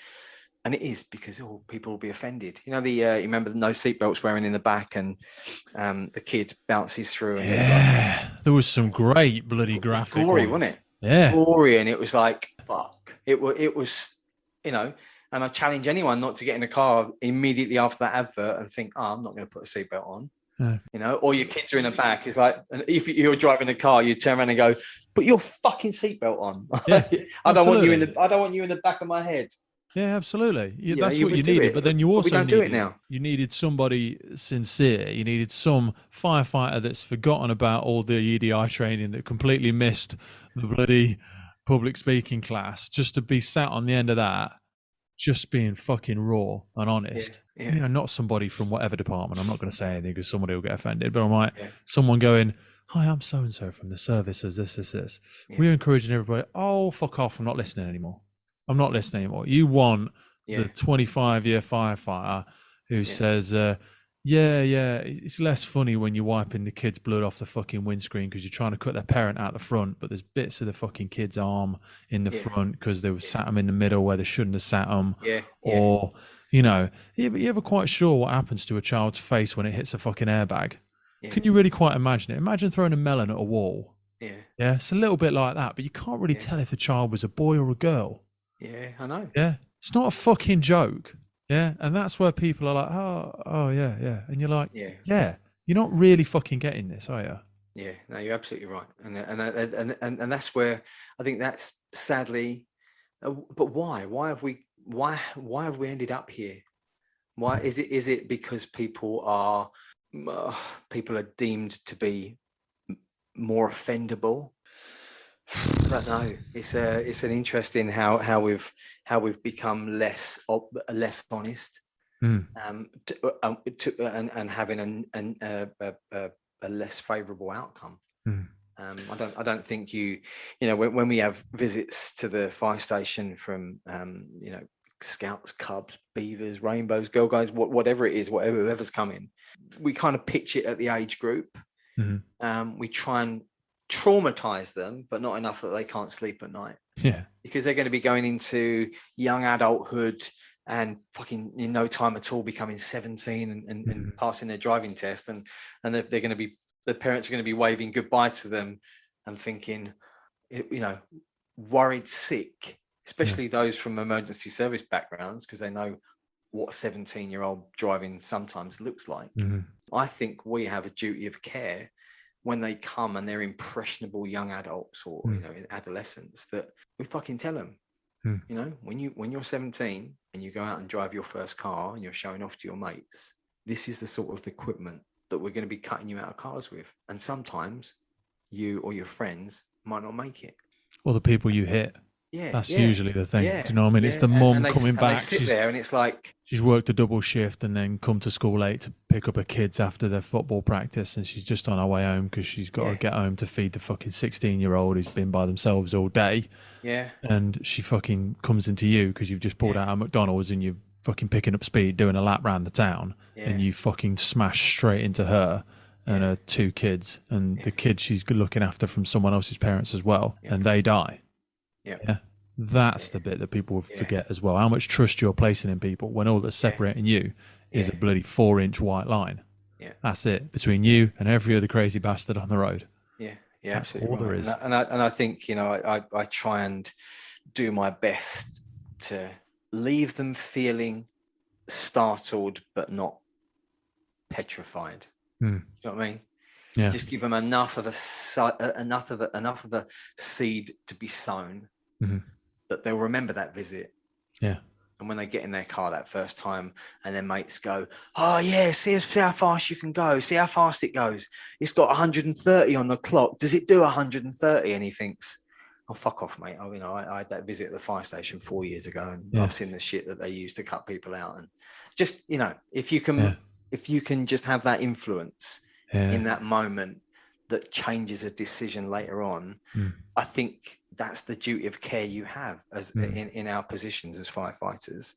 people will be offended. You remember the no seatbelts wearing in the back, and the kid bounces through, and there was some great bloody graphic. Gory, wasn't it? Yeah, gory, and it was like fuck. It was, and I challenge anyone not to get in a car immediately after that advert and think, I'm not going to put a seatbelt on. Or your kids are in the back. It's like, if you're driving a car, you turn around and go, put your fucking seatbelt on. I don't want you in the back of my head. Yeah, absolutely. That's what you needed. But then you also do it now. You needed somebody sincere. You needed some firefighter that's forgotten about all the EDI training, that completely missed the bloody public speaking class, just to be sat on the end of that, just being fucking raw and honest. Not somebody from whatever department. I'm not going to say anything because somebody will get offended, but I'm like, someone going, hi, I'm so-and-so from the service as this. We're encouraging everybody, oh, fuck off, I'm not listening anymore. You want the 25-year firefighter who says, it's less funny when you're wiping the kid's blood off the fucking windscreen because you're trying to cut their parent out the front, but there's bits of the fucking kid's arm in the front because they sat them in the middle where they shouldn't have sat them. Or, you're ever quite sure what happens to a child's face when it hits a fucking airbag? Can you really quite imagine it? Imagine throwing a melon at a wall. Yeah, it's a little bit like that, but you can't really tell if the child was a boy or a girl. Yeah, I know. Yeah, it's not a fucking joke. Yeah, and that's where people are like, oh, yeah, yeah, and you're like, Yeah. yeah, you're not really fucking getting this, are you? Yeah, no, you're absolutely right, and that's where I think that's sadly. But why? Why have we? Why have we ended up here? Why is it? Is it because uh, people are deemed to be more offendable? I don't know. It's an interesting how we've become less honest, Mm, and having a less favourable outcome. mm, I don't think when we have visits to the fire station from scouts, cubs, beavers, rainbows, girl guys, whatever it is, whoever's coming, we kind of pitch it at the age group. mm. We try and traumatize them, but not enough that they can't sleep at night, Yeah. because they're going to be going into young adulthood and fucking in no time at all becoming 17 and Mm, passing their driving test, and they're going to be, the parents are going to be waving goodbye to them and thinking, worried sick, yeah. especially those from emergency service backgrounds, because they know what a 17-year-old driving sometimes looks like. Mm, I think we have a duty of care when they come and they're impressionable young adults or mm, adolescents, that we fucking tell them, mm. when you're 17 and you go out and drive your first car and you're showing off to your mates, this is the sort of equipment that we're going to be cutting you out of cars with, and sometimes you or your friends might not make it. Or the people you hit. Yeah, That's yeah, usually the thing. Do yeah, you know what I mean? It's yeah. the And, mum coming they back. sit there and it's like, She's worked a double shift and then come to school late to pick up her kids after their football practice, and she's just on her way home because she's got to yeah, get home to feed the fucking 16-year-old who's been by themselves all day. yeah, And she fucking comes into you because you've just pulled yeah, out of McDonald's and you're fucking picking up speed, doing a lap round the town, yeah, and you fucking smash straight into her and yeah, her two kids, and yeah, the kids she's looking after from someone else's parents as well, yeah, and they die. yeah, Yeah. That's yeah, the bit that people yeah, forget as well. How much trust you're placing in people when all that's yeah, separating you is yeah, a bloody 4-inch white line. yeah, That's it between yeah, you and every other crazy bastard on the road. yeah, yeah, That's absolutely all there right. is. And I think, I try and do my best to leave them feeling startled but not petrified. Hmm. You know what I mean? Yeah. Just give them enough of a seed to be sown Hmm. that they'll remember that visit. Yeah. And when they get in their car that first time and their mates go, oh yeah, see how fast you can go, see how fast it goes, it's got 130 on the clock, does it do 130? And he thinks, oh fuck off, mate. I had that visit at the fire station 4 years ago, and Yeah. I've seen the shit that they use to cut people out. And just, Yeah. if you can just have that influence Yeah. in that moment that changes a decision later on, Mm. I think that's the duty of care you have as Mm. in our positions as firefighters,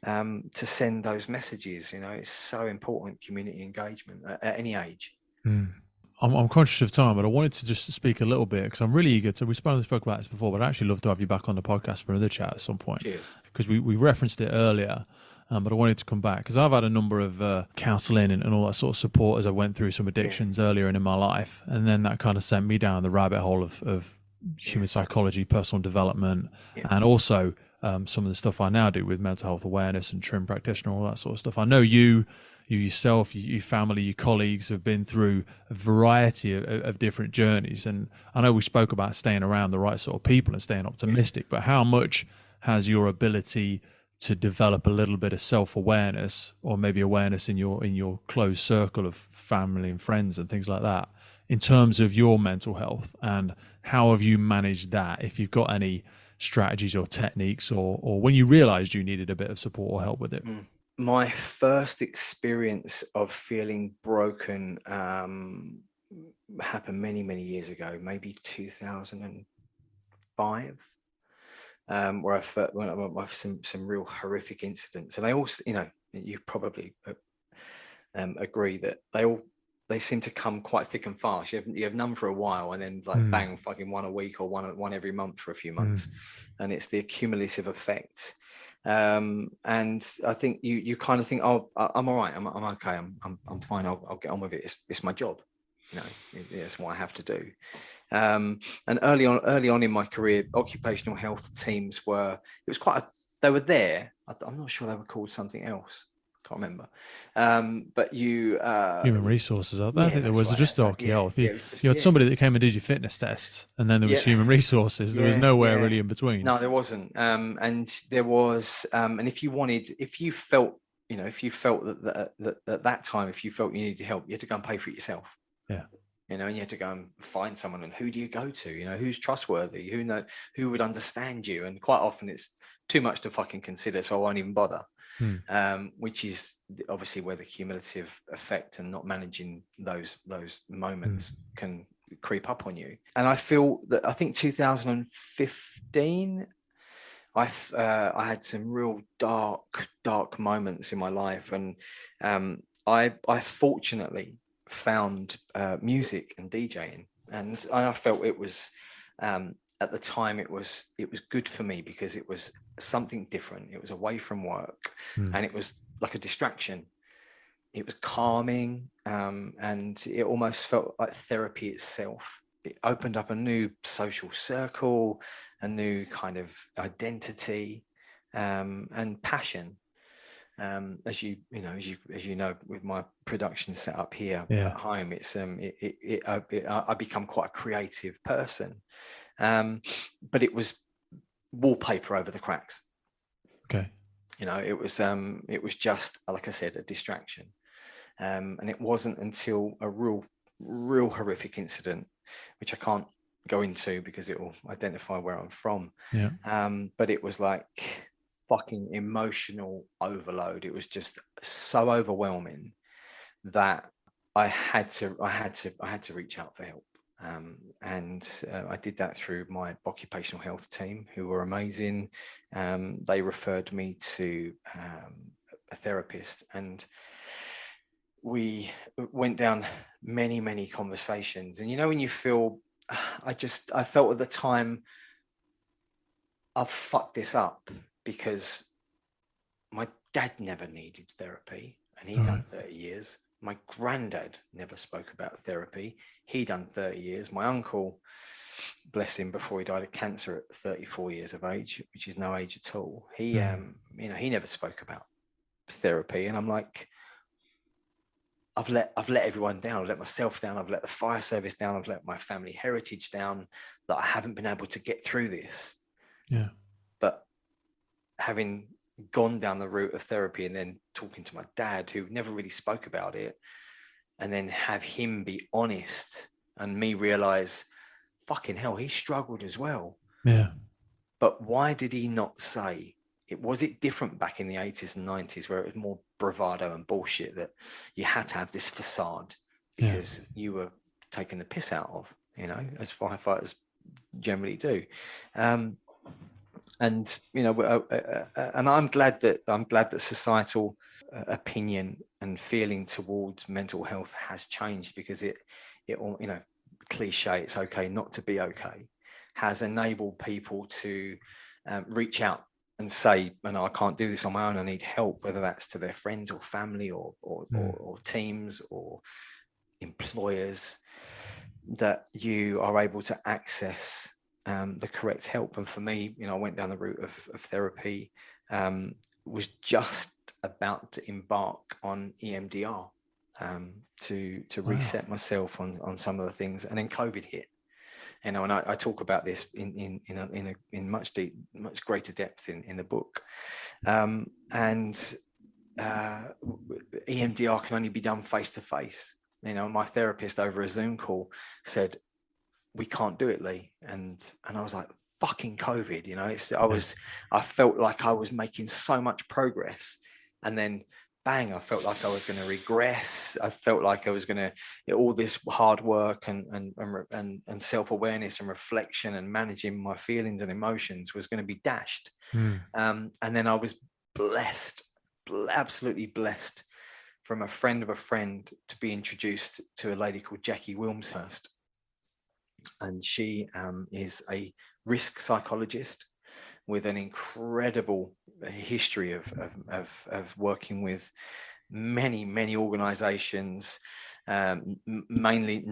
to send those messages. It's so important, community engagement at any age. Mm. I'm conscious of time, but I wanted to just speak a little bit because I'm really eager to. We spoke about this before, but I'd actually love to have you back on the podcast for another chat at some point Cheers. because we referenced it earlier. But I wanted to come back because I've had a number of counselling and all that sort of support as I went through some addictions earlier in my life. And then that kind of sent me down the rabbit hole of human psychology, personal development, and also some of the stuff I now do with mental health awareness and trim practitioner, all that sort of stuff. I know you yourself, your family, your colleagues have been through a variety of different journeys. And I know we spoke about staying around the right sort of people and staying optimistic, but how much has your ability to develop a little bit of self-awareness or maybe awareness in your closed circle of family and friends and things like that in terms of your mental health, and how have you managed that, if you've got any strategies or techniques, or when you realized you needed a bit of support or help with it? My first experience of feeling broken happened many, many years ago, maybe 2005. Where when I some real horrific incidents, and they all, you probably agree that they seem to come quite thick and fast. You have none for a while, and then like bang, fucking one a week or one every month for a few months, and it's the accumulative effect. And I think you kind of think, oh, I'm all right, I'm okay, I'm fine, I'll get on with it. It's my job, it's what I have to do. And early on in my career, occupational health teams they were there, I'm not sure they were called something else. Can't remember. But you Human resources. I don't think there that's was right. just Doc Yeah, Health. yeah, You, it was just you had somebody that came and did your fitness tests, and then there was yeah, human resources. There was yeah, nowhere yeah. really in between. No, there wasn't. And there was, and if you felt, if you felt that at that time, if you felt you needed help, you had to go and pay for it yourself. Yeah. And you had to go and find someone, and who do you go to? Who's trustworthy? Who would understand you? And quite often it's too much to fucking consider, so I won't even bother. Which is obviously where the cumulative effect and not managing those moments can creep up on you. And I feel that I think 2015, I had some real dark moments in my life, and I fortunately found music and DJing, and I felt it was at the time it was good for me because it was something different. It was away from work, and it was like a distraction. It was calming, and it almost felt like therapy itself. It opened up a new social circle, a new kind of identity, and passion. As you know, with my production set up here at home, it's I become quite a creative person, but it was wallpaper over the cracks. Okay. It was just, like I said, a distraction. And it wasn't until a real horrific incident, which I can't go into because it will identify where I'm from. Yeah. But it was like fucking emotional overload. It was just so overwhelming that I had to reach out for help. And I did that through my occupational health team, who were amazing. They referred me to a therapist, and we went down many conversations. And when you feel, I felt at the time, I've fucked this up because my dad never needed therapy, and he'd done 30 years. My granddad never spoke about therapy. He'd done 30 years. My uncle, bless him, before he died of cancer at 34 years of age, which is no age at all, he he never spoke about therapy. And I'm like, I've let everyone down. I've let myself down. I've let the fire service down. I've let my family heritage down, that I haven't been able to get through this. Yeah. But having gone down the route of therapy and then talking to my dad, who never really spoke about it, and then have him be honest and me realize, fucking hell, he struggled as well. Yeah. But why did he not say? Was it different back in the 80s and 90s, where it was more bravado and bullshit, that you had to have this facade because you were taking the piss out of, as firefighters generally do. And I'm glad that societal opinion and feeling towards mental health has changed, because it cliche, it's okay not to be okay, has enabled people to reach out and say, I can't do this on my own, I need help, whether that's to their friends or family or teams or employers, that you are able to access the correct help. And for me, I went down the route of therapy, was just about to embark on EMDR to reset myself on some of the things, and then COVID hit. And I talk about this in much greater depth in the book. And EMDR can only be done face to face. My therapist over a Zoom call said, "We can't do it, Leigh." And I was like, fucking COVID, I felt like I was making so much progress, and then bang, I felt like I was going to regress. I felt like I was going to, all this hard work and self-awareness and reflection and managing my feelings and emotions was going to be dashed. And then I was absolutely blessed, from a friend of a friend, to be introduced to a lady called Jackie Wilmshurst. And she is a risk psychologist with an incredible history of working with many organizations, namely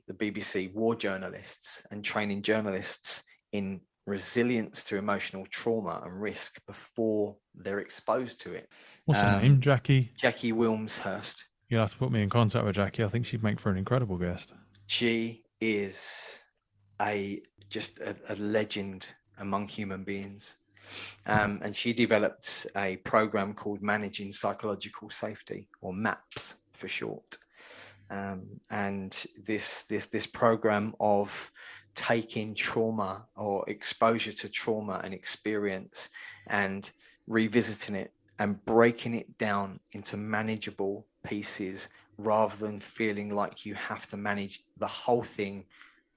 the BBC war journalists, and training journalists in resilience to emotional trauma and risk before they're exposed to it. What's her name? Jackie Wilmshurst. You'll have to put me in contact with Jackie. I think she'd make for an incredible guest. She is just a legend among human beings. And she developed a program called Managing Psychological Safety, or MAPS for short. And this program of taking trauma or exposure to trauma and experience and revisiting it and breaking it down into manageable pieces, rather than feeling like you have to manage the whole thing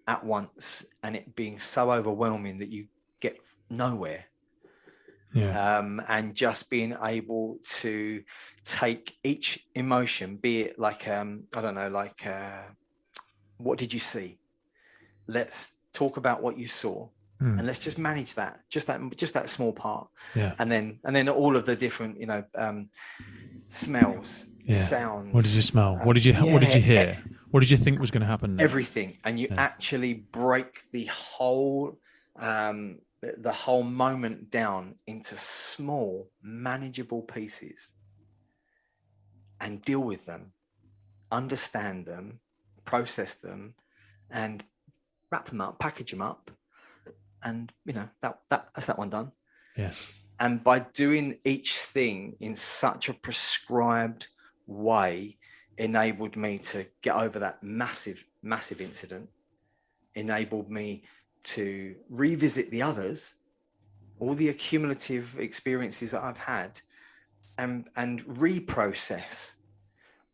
at once and it being so overwhelming that you get nowhere. And just being able to take each emotion, be it like, what did you see? Let's talk about what you saw, and let's just manage that, just that small part. And then all of the different, smells, sounds. What did you smell? What did you hear? What did you think was going to happen next? Everything. And you actually break the whole moment down into small, manageable pieces and deal with them, understand them, process them, and wrap them up, package them up. And, that's that one done. And by doing each thing in such a prescribed way, enabled me to get over that massive incident, enabled me to revisit the others, all the accumulative experiences that I've had, and reprocess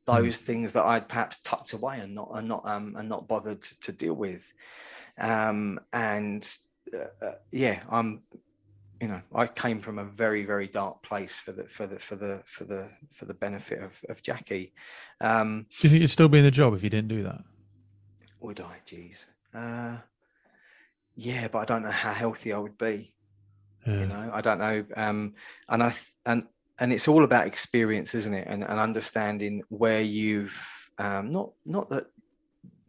those things that I'd perhaps tucked away and not bothered to deal with. I came from a very, very dark place for the benefit of Jackie. Do you think you'd still be in the job if you didn't do that? Would I? Geez. Yeah, but I don't know how healthy I would be. I don't know. And it's all about experience, isn't it? And understanding where you've not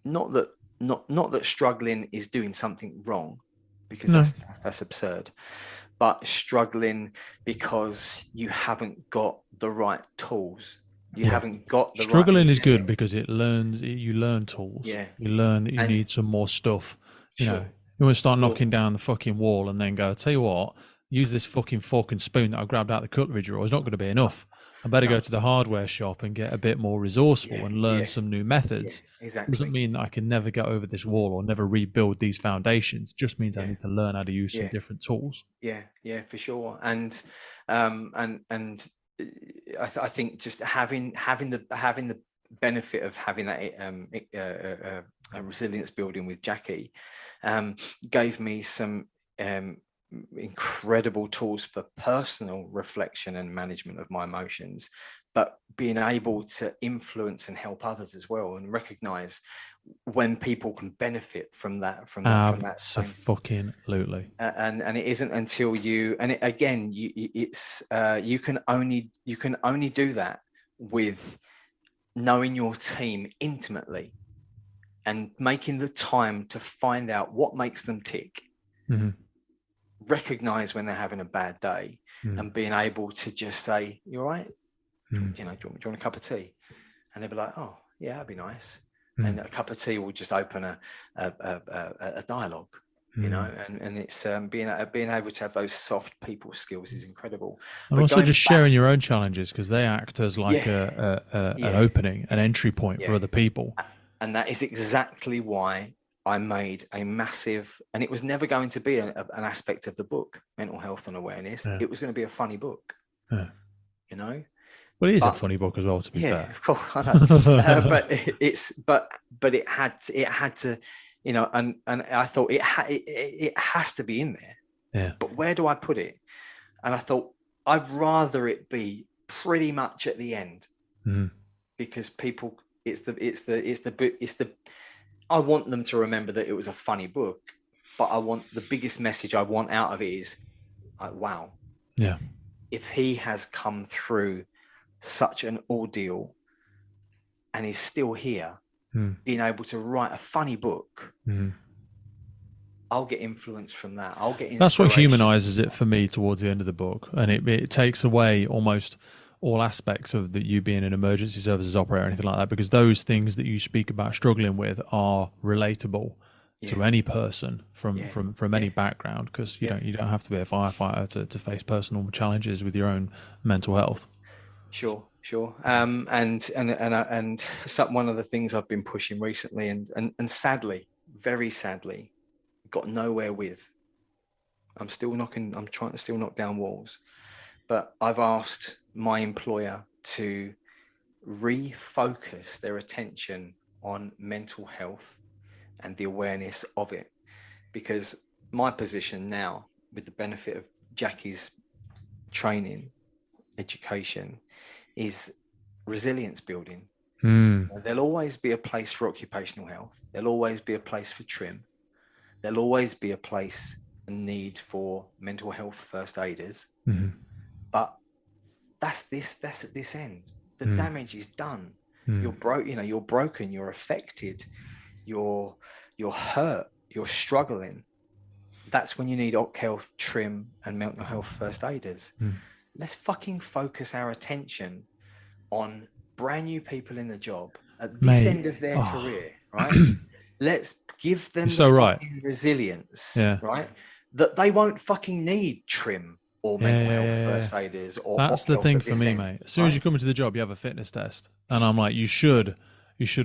that struggling is doing something wrong, because that's absurd. But struggling because you haven't got the right tools. You haven't got the struggling right is good because you learn tools. You learn that you need some more stuff. You won't start knocking down the fucking wall and then go, tell you what, use this fucking fork and spoon that I grabbed out of the cutlery drawer. It's not going to be enough. I better go to the hardware shop and get a bit more resourceful and learn some new methods. Exactly. Doesn't mean that I can never get over this wall or never rebuild these foundations. It just means I need to learn how to use some different tools. Yeah, for sure. And I think just having the benefit of having that resilience building with Jackie gave me some incredible tools for personal reflection and management of my emotions, but being able to influence and help others as well, and recognize when people can benefit from that fucking absolutely. And it isn't until you can only do that with knowing your team intimately and making the time to find out what makes them tick. Recognize when they're having a bad day, and being able to just say, "You all right? Do you want a cup of tea?" And they'll be like, "Oh, yeah, that'd be nice." And a cup of tea will just open a dialogue, and it's being able to have those soft people skills is incredible. And also just sharing your own challenges, because they act as like an opening, an entry point for other people. And that is exactly why I made a massive, and it was never going to be an aspect of the book, Mental Health and Awareness. It was going to be a funny book, Well, it is a funny book as well, to be fair. Yeah, of course, I know. but it had to, and I thought it has to be in there. Yeah. But where do I put it? And I thought I'd rather it be pretty much at the end, because people, it's the. I want them to remember that it was a funny book, but the biggest message I want out of it is, wow. Yeah. If he has come through such an ordeal and is still here, being able to write a funny book I'll get influence from that. I'll get That's what inspiration humanizes from it that. for me towards the end of the book, and it takes away almost all aspects of that you being an emergency services operator or anything like that, because those things that you speak about struggling with are relatable Yeah, to any person from yeah, any yeah, background, because yeah. you don't have to be a firefighter to face personal challenges with your own mental health. Sure, sure. One of the things I've been pushing recently, and sadly, very sadly, got nowhere with. I'm still knocking. I'm trying to still knock down walls, but I've asked my employer to refocus their attention on mental health and the awareness of it, because my position now, with the benefit of Jackie's training, education, is resilience building. Mm, There'll always be a place for occupational health. There'll always be a place for trim. There'll always be a place and need for mental health first aiders. mm, But that's at this end. The mm, damage is done. mm, You're broke, you're broken, you're affected, you're hurt, you're struggling. That's when you need OC health, trim, and mental health first aiders. mm. Let's fucking focus our attention on brand new people in the job at this Mate, end of their oh. career, right? Let's give them You're the so right. fucking resilience, Yeah. right? That they won't fucking need trim or Yeah, mental yeah, health yeah, yeah. first aiders or That's OC the health thing at for this me, end, mate. As soon as you right? come into the job, you have a fitness test, and I'm like, you should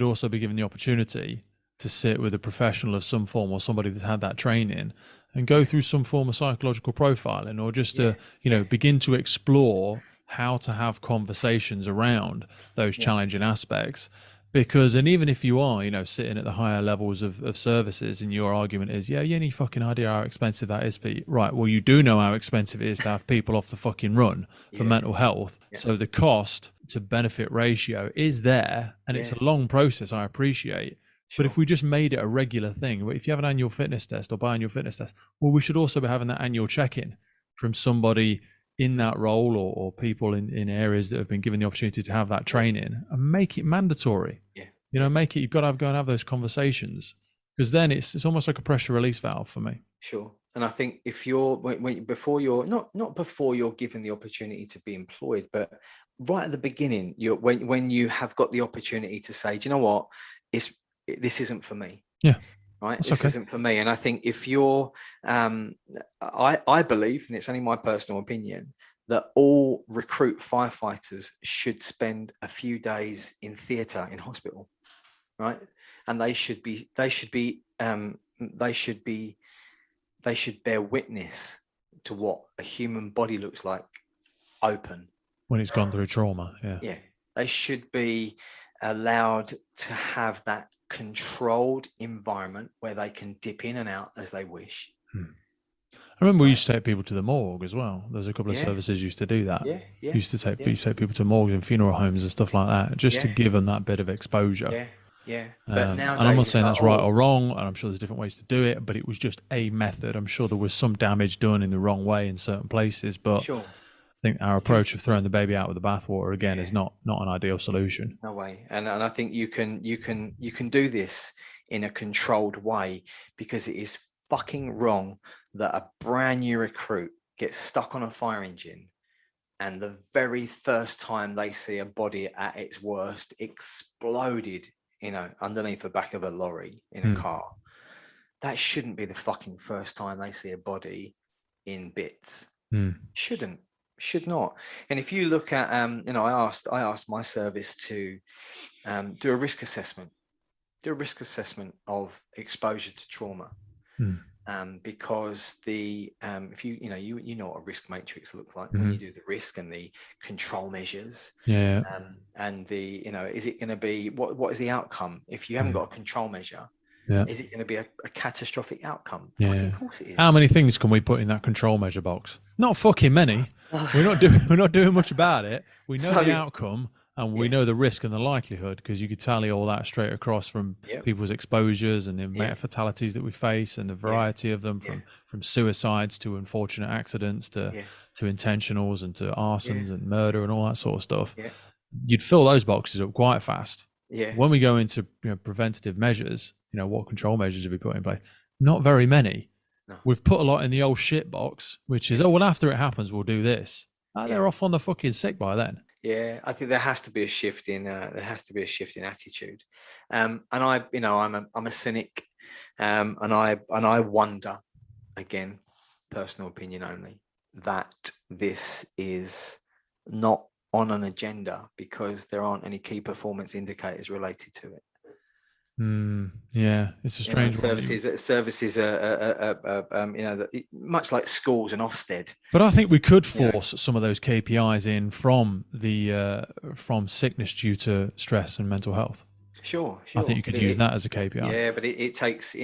also be given the opportunity to sit with a professional of some form or somebody that's had that training and go Yeah, through some form of psychological profiling, or just yeah, to yeah, begin to explore how to have conversations around those yeah, challenging aspects. Because, and even if you are, sitting at the higher levels of services, and your argument is, yeah, you any fucking idea how expensive that is, Pete? Right. Well, you do know how expensive it is to have people off the fucking run for yeah, mental health. yeah, So the cost to benefit ratio is there, and it's yeah, a long process, I appreciate. But if sure. we just made it a regular thing, if you have an annual fitness test or biannual fitness test, well, we should also be having that annual check-in from somebody in that role, or people in areas that have been given the opportunity to have that Yeah, training, and make it mandatory. yeah, yeah, Make it, you've got to go and have those conversations, because then it's almost like a pressure release valve for me. sure. And I think if you're before you're not before you're given the opportunity to be employed, but right at the beginning, when you have got the opportunity to say, do you know what, this isn't for me, Yeah, right? that's This okay. isn't for me. And I think if you're, I believe, and it's only my personal opinion, that all recruit firefighters should spend a few days in theatre in hospital, right? And they should bear witness to what a human body looks like open. When it's gone through trauma, yeah. Yeah, they should be allowed to have that controlled environment where they can dip in and out as they wish. I remember we Right? used to take people to the morgue as well. There's a couple of Yeah, services used to do that. yeah, yeah, Used to take yeah, people to morgues and funeral homes and stuff like that, just to yeah, give them that bit of exposure. yeah, yeah. But And I'm not nowadays it's saying like, that's right oh, or wrong, and I'm sure there's different ways to do it, but it was just a method. I'm sure there was some damage done in the wrong way in certain places, but sure. I think our approach of throwing the baby out with the bathwater again Yeah, is not an ideal solution. no way. And I think you can do this in a controlled way, because it is fucking wrong that a brand new recruit gets stuck on a fire engine, and the very first time they see a body at its worst exploded, underneath the back of a lorry in a Hmm. car. That shouldn't be the fucking first time they see a body in bits. Hmm. Should not. And if you look at, I asked my service to do a risk assessment of exposure to trauma. Hmm. Because if you know what a risk matrix looks like, when Mhm. you do the risk and the control measures, Yeah. and is it going to be, what is the outcome if you haven't got a control measure? Yeah. Is it going to be a catastrophic outcome? Yeah. Fucking course it is. How many things can we put in that control measure box? Not fucking many. We're not doing much about it. We know So, the outcome, and we yeah, know the risk and the likelihood, because you could tally all that straight across from yeah, people's exposures and the amount yeah, of fatalities that we face, and the variety of them, yeah, from suicides to unfortunate accidents yeah, to intentionals and to arsons yeah, and murder and all that sort of stuff. yeah, You'd fill those boxes up quite fast. yeah, When we go into preventative measures, what control measures have we put in place? Not very many. We've put a lot in the old shit box, which is, well, after it happens, we'll do this. They're off on the fucking sick by then. Yeah, I think there has to be a shift in attitude, and I'm a cynic, and I wonder, again, personal opinion only, that this is not on an agenda because there aren't any key performance indicators related to it. Yeah, it's a strange services much like schools and Ofsted. But I think we could force some of those KPIs in from sickness due to stress and mental health. Sure. I think you could use that as a KPI. Yeah, but it takes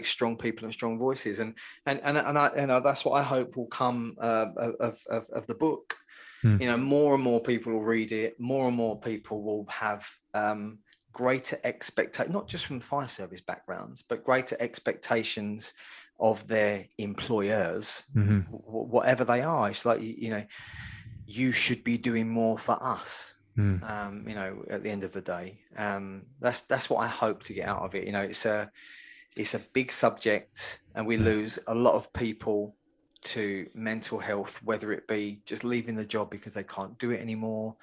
strong people and strong voices, and that's what I hope will come of the book. More and more people will read it. More and more people will have greater expectations, not just from fire service backgrounds, but greater expectations of their employers, whatever they are. It's like, you should be doing more for us. At the end of the day, that's what I hope to get out of it. It's a big subject, and we lose a lot of people to mental health, whether it be just leaving the job because they can't do it anymore,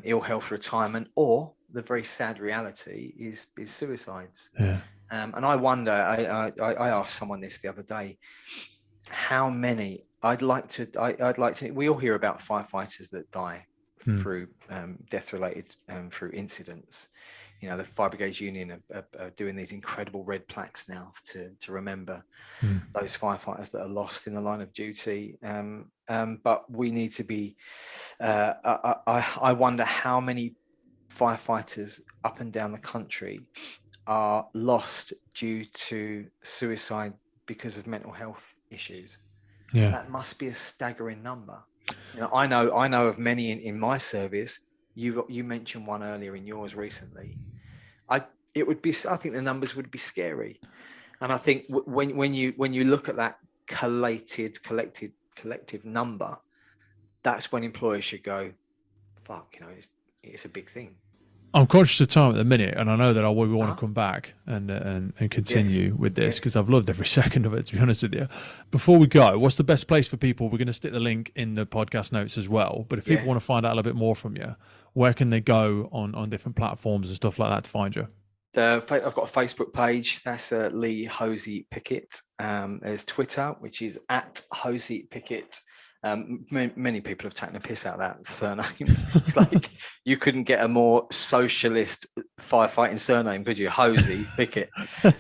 ill health, retirement, or the very sad reality is suicides. And I wonder, I asked someone this the other day, how many, I'd like to, we all hear about firefighters that die through death related through incidents. The Fire Brigades Union are doing these incredible red plaques now to remember those firefighters that are lost in the line of duty. But we need to be, I wonder how many firefighters up and down the country are lost due to suicide because of mental health issues. That must be a staggering number. I know of many in my service. You mentioned one earlier in yours recently. I think the numbers would be scary, and I think when you look at that collective number, that's when employers should go, fuck, it's a big thing. I'm conscious of time at the minute, and I know that we want to come back and continue with this because I've loved every second of it, to be honest with you. Before we go, what's the best place for people? We're going to stick the link in the podcast notes as well, but if people want to find out a little bit more from you, where can they go on different platforms and stuff like that to find you? I've got a Facebook page. That's Leigh Hosy-Pickett. There's Twitter, which is @Hosy-Pickett. Many people have taken a piss out of that surname. It's like you couldn't get a more socialist firefighting surname, could you? Hosy-Pickett.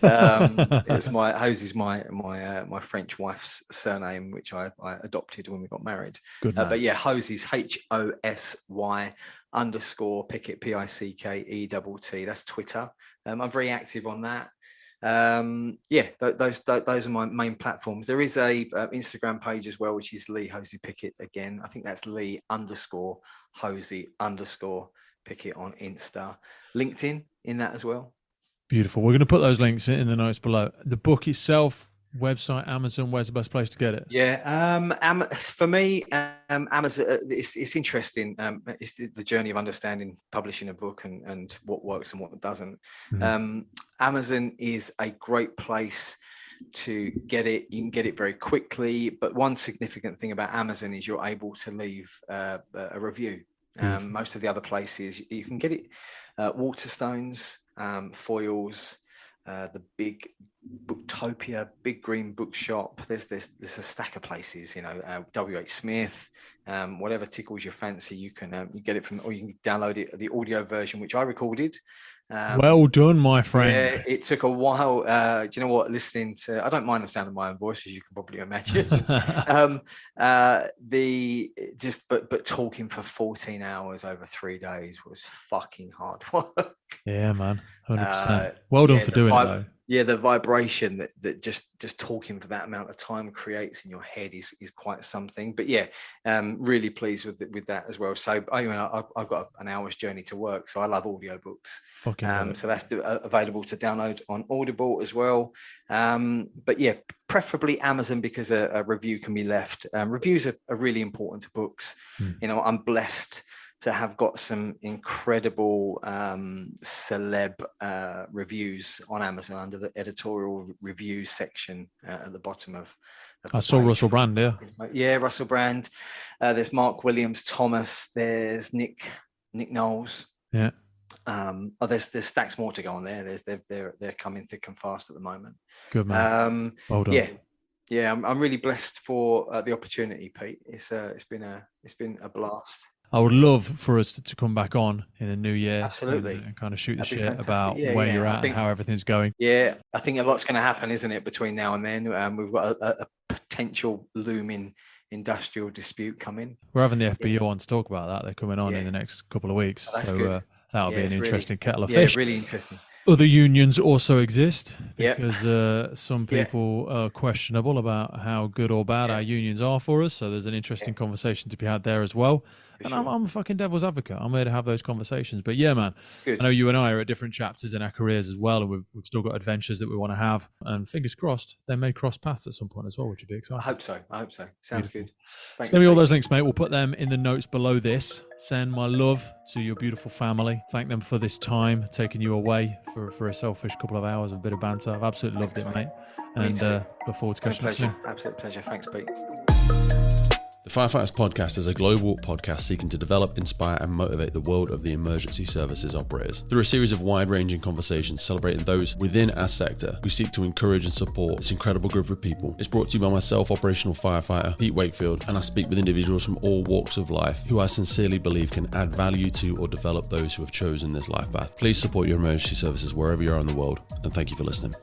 Hosy's my French wife's surname, which I adopted when we got married. But yeah, Hosy's HOSY_Pickett PICKETT. That's Twitter. I'm very active on that. Those are my main platforms. There is a Instagram page as well, which is Leigh Hosy-Pickett. Again, I think that's Leigh_Hosy_Pickett on Insta. LinkedIn in that as well. Beautiful. We're going to put those links in the notes below. The book itself, website, Amazon, where's the best place to get it? For me, Amazon, it's interesting. It's the journey of understanding publishing a book and what works and what doesn't. Amazon is a great place to get it. You can get it very quickly, but one significant thing about Amazon is you're able to leave a review. Most of the other places you can get it, Waterstones, Foyles, the big Booktopia, Big Green Bookshop. There's a stack of places, WH Smith, whatever tickles your fancy. You can you get it from, or you can download it, the audio version, which I recorded. Well done, my friend. Yeah, it took a while. Do you know what? Listening to, I don't mind the sound of my own voice, as you can probably imagine. But talking for 14 hours over 3 days was fucking hard work. Yeah, man, 100%. Well done for doing it, though. Yeah, the vibration that just talking for that amount of time creates in your head is quite something. But yeah, really pleased with that as well. So I've got an hour's journey to work, so I love audiobooks. So that's available to download on Audible as well. But yeah, preferably Amazon, because a review can be left. Reviews are really important to books. I'm blessed to have got some incredible celeb reviews on Amazon under the editorial reviews section at the bottom of I saw Russell Brand, yeah, Russell Brand. There's Mark Williams, Thomas. There's Nick Knowles. Yeah. There's stacks more to go on there. They're coming thick and fast at the moment. Good man. Well done. Yeah. I'm really blessed for the opportunity, Pete. It's been a blast. I would love for us to come back on in the new year. Absolutely. And kind of shoot the shit fantastic. about where you're at and how everything's going. Yeah, I think a lot's going to happen, isn't it, between now and then? We've got a potential looming industrial dispute coming. We're having the FBO on to talk about that. They're coming on in the next couple of weeks. Oh, that's good. That'll be an interesting kettle of fish. Yeah, really interesting. Other unions also exist because some people are questionable about how good or bad our unions are for us. So there's an interesting conversation to be had there as well. And I'm a fucking devil's advocate. I'm here to have those conversations. But yeah, man, I know you and I are at different chapters in our careers as well. And we've still got adventures that we want to have. And fingers crossed, they may cross paths at some point as well, which would be exciting. I hope so. Sounds Beautiful. good. Thanks, Send me all those links, mate. We'll put them in the notes below this. Send my love to your beautiful family. Thank them for this time, taking you away for a selfish couple of hours of a bit of banter. I've absolutely loved it, mate. And look forward to catching up soon. Absolute pleasure. Thanks, Pete. The Firefighters Podcast is a global podcast seeking to develop, inspire, and motivate the world of the emergency services operators. Through a series of wide-ranging conversations celebrating those within our sector, we seek to encourage and support this incredible group of people. It's brought to you by myself, operational firefighter Pete Wakefield, and I speak with individuals from all walks of life who I sincerely believe can add value to or develop those who have chosen this life path. Please support your emergency services wherever you are in the world, and thank you for listening.